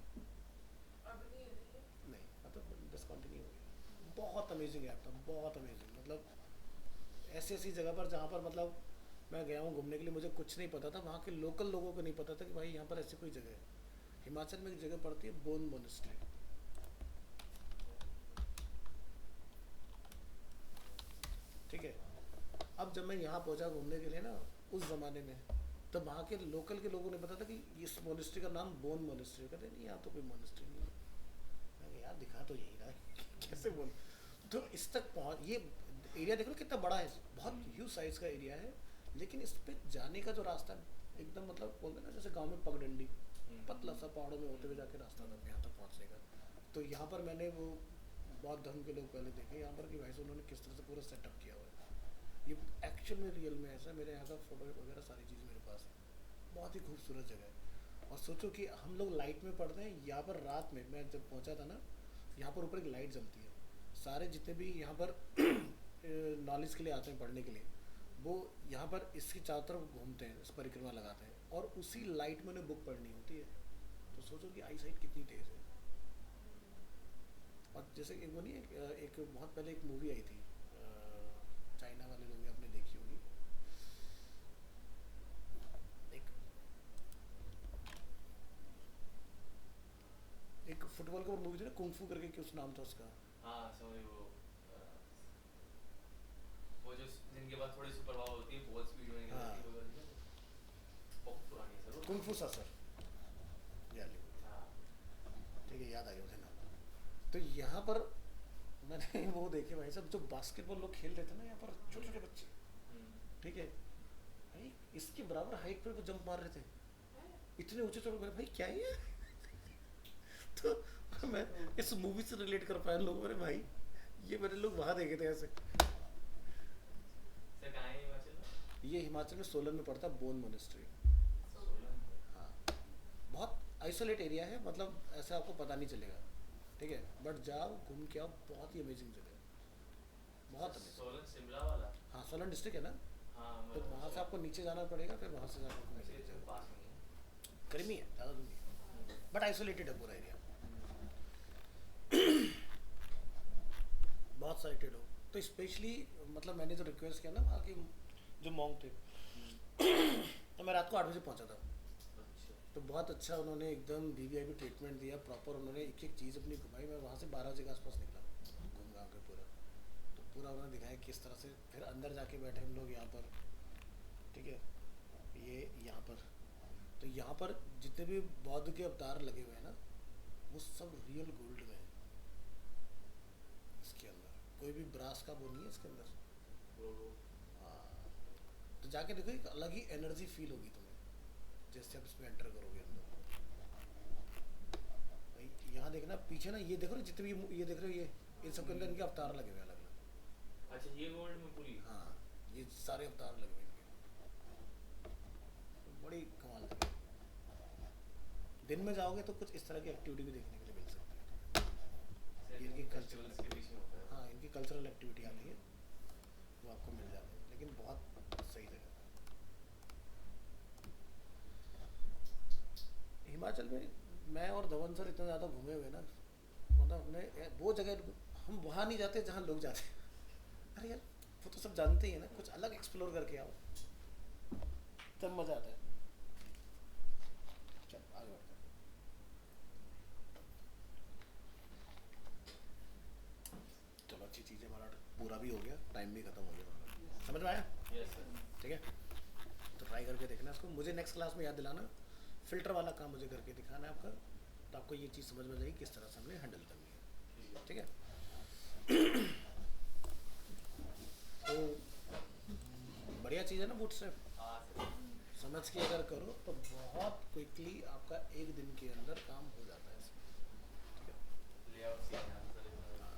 अब नहीं है ये। नहीं, मतलब डिसकंटिन्यू हो गया। बहुत अमेजिंग ऐप था, बहुत अमेजिंग। मतलब ऐसी जगह पर जहाँ पर मतलब मैं गया हूँ घूमने के लिए, मुझे कुछ नहीं पता था, वहाँ के लोकल लोगों को नहीं पता था कि भाई यहाँ पर ऐसी कोई जगह है। हिमाचल में एक जगह पड़ती है बोन मोनेस्ट्री। ठीक है, अब जब मैं यहाँ पहुँचा घूमने के लिए ना उस ज़माने में, तब वहाँ के लोकल के लोगों ने पता था कि इस मोनेस्ट्री का नाम बोन मोनेस्ट्री। कहते नहीं यहाँ तो कोई मोनेस्ट्री नहीं है। मैं कहा, यार दिखा तो यही रहा है। कैसे बोल। तो इस तक पहुँच, ये एरिया देख लो कितना बड़ा है, बहुत ह्यूज साइज का एरिया है, लेकिन इस पे जाने का जो रास्ता एकदम मतलब बोलते हैं ना जैसे गांव में पगडंडी, पतला सा पहाड़ों में होते हुए जाके रास्ता था यहाँ तक पहुँचने का। तो यहाँ पर मैंने वो बहुत धर्म के लोग पहले देखे यहाँ पर कि भाई से उन्होंने किस तरह से पूरा सेटअप किया हुआ है। ये एक्चुअल में रियल में ऐसा, मेरे यहाँ का फोटो वगैरह सारी चीज़ मेरे पास है। बहुत ही खूबसूरत जगह है। और सोचो कि हम लोग लाइट में पढ़ते हैं, यहाँ पर रात में मैं जब पहुँचा था ना, यहाँ पर ऊपर एक लाइट जलती है। सारे जितने भी यहाँ पर नॉलेज के लिए आते हैं पढ़ने के लिए, वो यहाँ यहाँ पर इसकी चारों तरफ घूमते हैं, इस परिक्रमा लगाते हैं और उसी लाइट में उन्हें बुक पढ़नी होती है। तो सोचो कि आई साइट कितनी तेज़ है। और जैसे एक वो नहीं एक बहुत पहले एक मूवी आई थी, चाइना वाले लोग आपने देखी होगी, एक एक फुटबॉल का मूवी थी ना, कुंफू करके, कुछ नाम था उसका। हाँ समझ वो जो जिनके पास थोड़ी सुपर पावर होती है, बहुत स्पीड में निकल हाँ। जाती है, वो वाली ना, बहुत पुरानी है सर वो। कुंफू सर हाँ ठीक है, याद आ गया मुझे नाम। तो यहाँ पर मैंने वो देखे भाई साहब, जो बास्केटबॉल लोग खेल रहे थे ना यहाँ पर, छोटे छोटे बच्चे, ठीक है भाई, इसके बराबर हाइट पर वो जंप मार रहे थे, इतने ऊंचे चढ़ गए भाई, क्या है ये? तो मैं इस मूवी से रिलेट कर पाया लोगों ने, भाई ये मैंने लोग वहाँ देखे थे ऐसे। सर कहाँ है हिमाचल में? ये हिमाचल में सोलन में पड़ता है, बोन मोनेस्ट्री। सोलन। हाँ, बहुत आइसोलेट एरिया है, मतलब ऐसा आपको पता नहीं चलेगा, ठीक है, बट जाओ घूम के आओ, बहुत ही अमेजिंग जगह है, बहुत अमेजिंग। सोलन शिमला वाला। हाँ, सोलन डिस्ट्रिक्ट है ना, हाँ तो वहाँ से आपको नीचे जाना पड़ेगा, फिर वहाँ से जाकर वैसे तो पास में ही है। गर्मी है, ज़्यादा दूर नहीं है, बट आइसोलेटेड है पूरा एरिया। बहुत साइटेड हो तो स्पेशली, मतलब मैंने जो रिक्वेस्ट किया ना वहाँ के जो मॉन्क थे, तो मैं रात को 8 बजे पहुँचा था, अच्छा। तो बहुत अच्छा उन्होंने एकदम वीवीआईपी ट्रीटमेंट दिया, प्रॉपर उन्होंने एक एक चीज़ अपनी घुमाई। मैं वहाँ से 12 बजे के आसपास निकला घूम घाम के पूरा, तो पूरा उन्होंने दिखाया किस तरह से। फिर अंदर जाके बैठे हम लोग यहाँ पर, ठीक है, ये यहाँ पर, तो यहाँ पर जितने भी बौद्ध के अवतार लगे हुए हैं ना, वो सब रियल गोल्ड में है। इसके अंदर कोई भी ब्रास का वो नहीं है इसके अंदर। वो हाँ, तो जाके देखो, एक अलग ही एनर्जी फील होगी तुम्हें जैसे आप इसमें एंटर करोगे अंदर। भाई यहाँ देखना पीछे ना, ये देखो ना, जितने भी ये देख रहे हो, ये इन सब के अंदर इनके अवतार लगे हुए हैं अलग अलग। अच्छा, ये गोल्ड में पूरी। हाँ, ये सारे अवतार लगे हुए हैं इनके, तो बड़ी कमाल लगे। दिन में जाओगे तो कुछ इस तरह की एक्टिविटी भी देखने के लिए मिल सकती है। ये इनकी फेस्टिवल्स के बीच में होता है। हाँ, इनकी कल्चरल एक्टिविटी आती है, वो आपको मिल जाती है, लेकिन बहुत सही जगह। हिमाचल में मैं और धवन सर इतना ज़्यादा घूमे हुए ना, मतलब हमने वो जगह, हम वहाँ नहीं जाते जहाँ लोग जाते हैं। अरे यार, वो तो सब जानते ही है ना, कुछ अलग एक्सप्लोर करके आओ, तब मज़ा आता है। चल आगे बढ़ते हैं। चलो, अच्छी चीज़ है, हमारा पूरा भी हो गया, टाइम भी खत्म हो गया हमारा। समझ में आया? Yes sir. ठीक है, तो ट्राई करके देखना इसको। मुझे नेक्स्ट क्लास में याद दिलाना, फिल्टर वाला काम मुझे करके दिखाना है आपका, तो आपको ये चीज़ समझ में जाएगी किस तरह से हमने हैंडल करनी है। ठीक है, तो बढ़िया चीज़ है ना बूटस्ट्रैप, हाँ सर। समझ के अगर करो तो बहुत क्विकली आपका एक दिन के अंदर काम हो जाता है इसमें। ठीक है, लेआउट सीखना सर,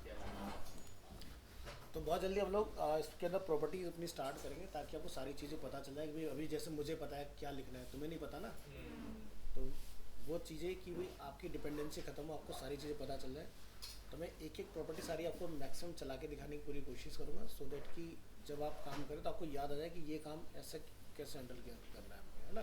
क्या करना है। तो बहुत जल्दी हम लोग इसके अंदर प्रॉपर्टीज अपनी स्टार्ट करेंगे, ताकि आपको सारी चीज़ें पता चल जाए कि भाई अभी जैसे मुझे पता है क्या लिखना है, तुम्हें नहीं पता ना, तो वो चीज़ें कि भाई आपकी डिपेंडेंसी खत्म हो, आपको सारी चीज़ें पता चल जाए। तो मैं एक एक प्रॉपर्टी सारी आपको मैक्सिमम चला के दिखाने की पूरी कोशिश करूँगा, सो दैट कि जब आप काम करें तो आपको याद आ जाए कि ये काम ऐसे कैसे हैंडल करना है, है ना।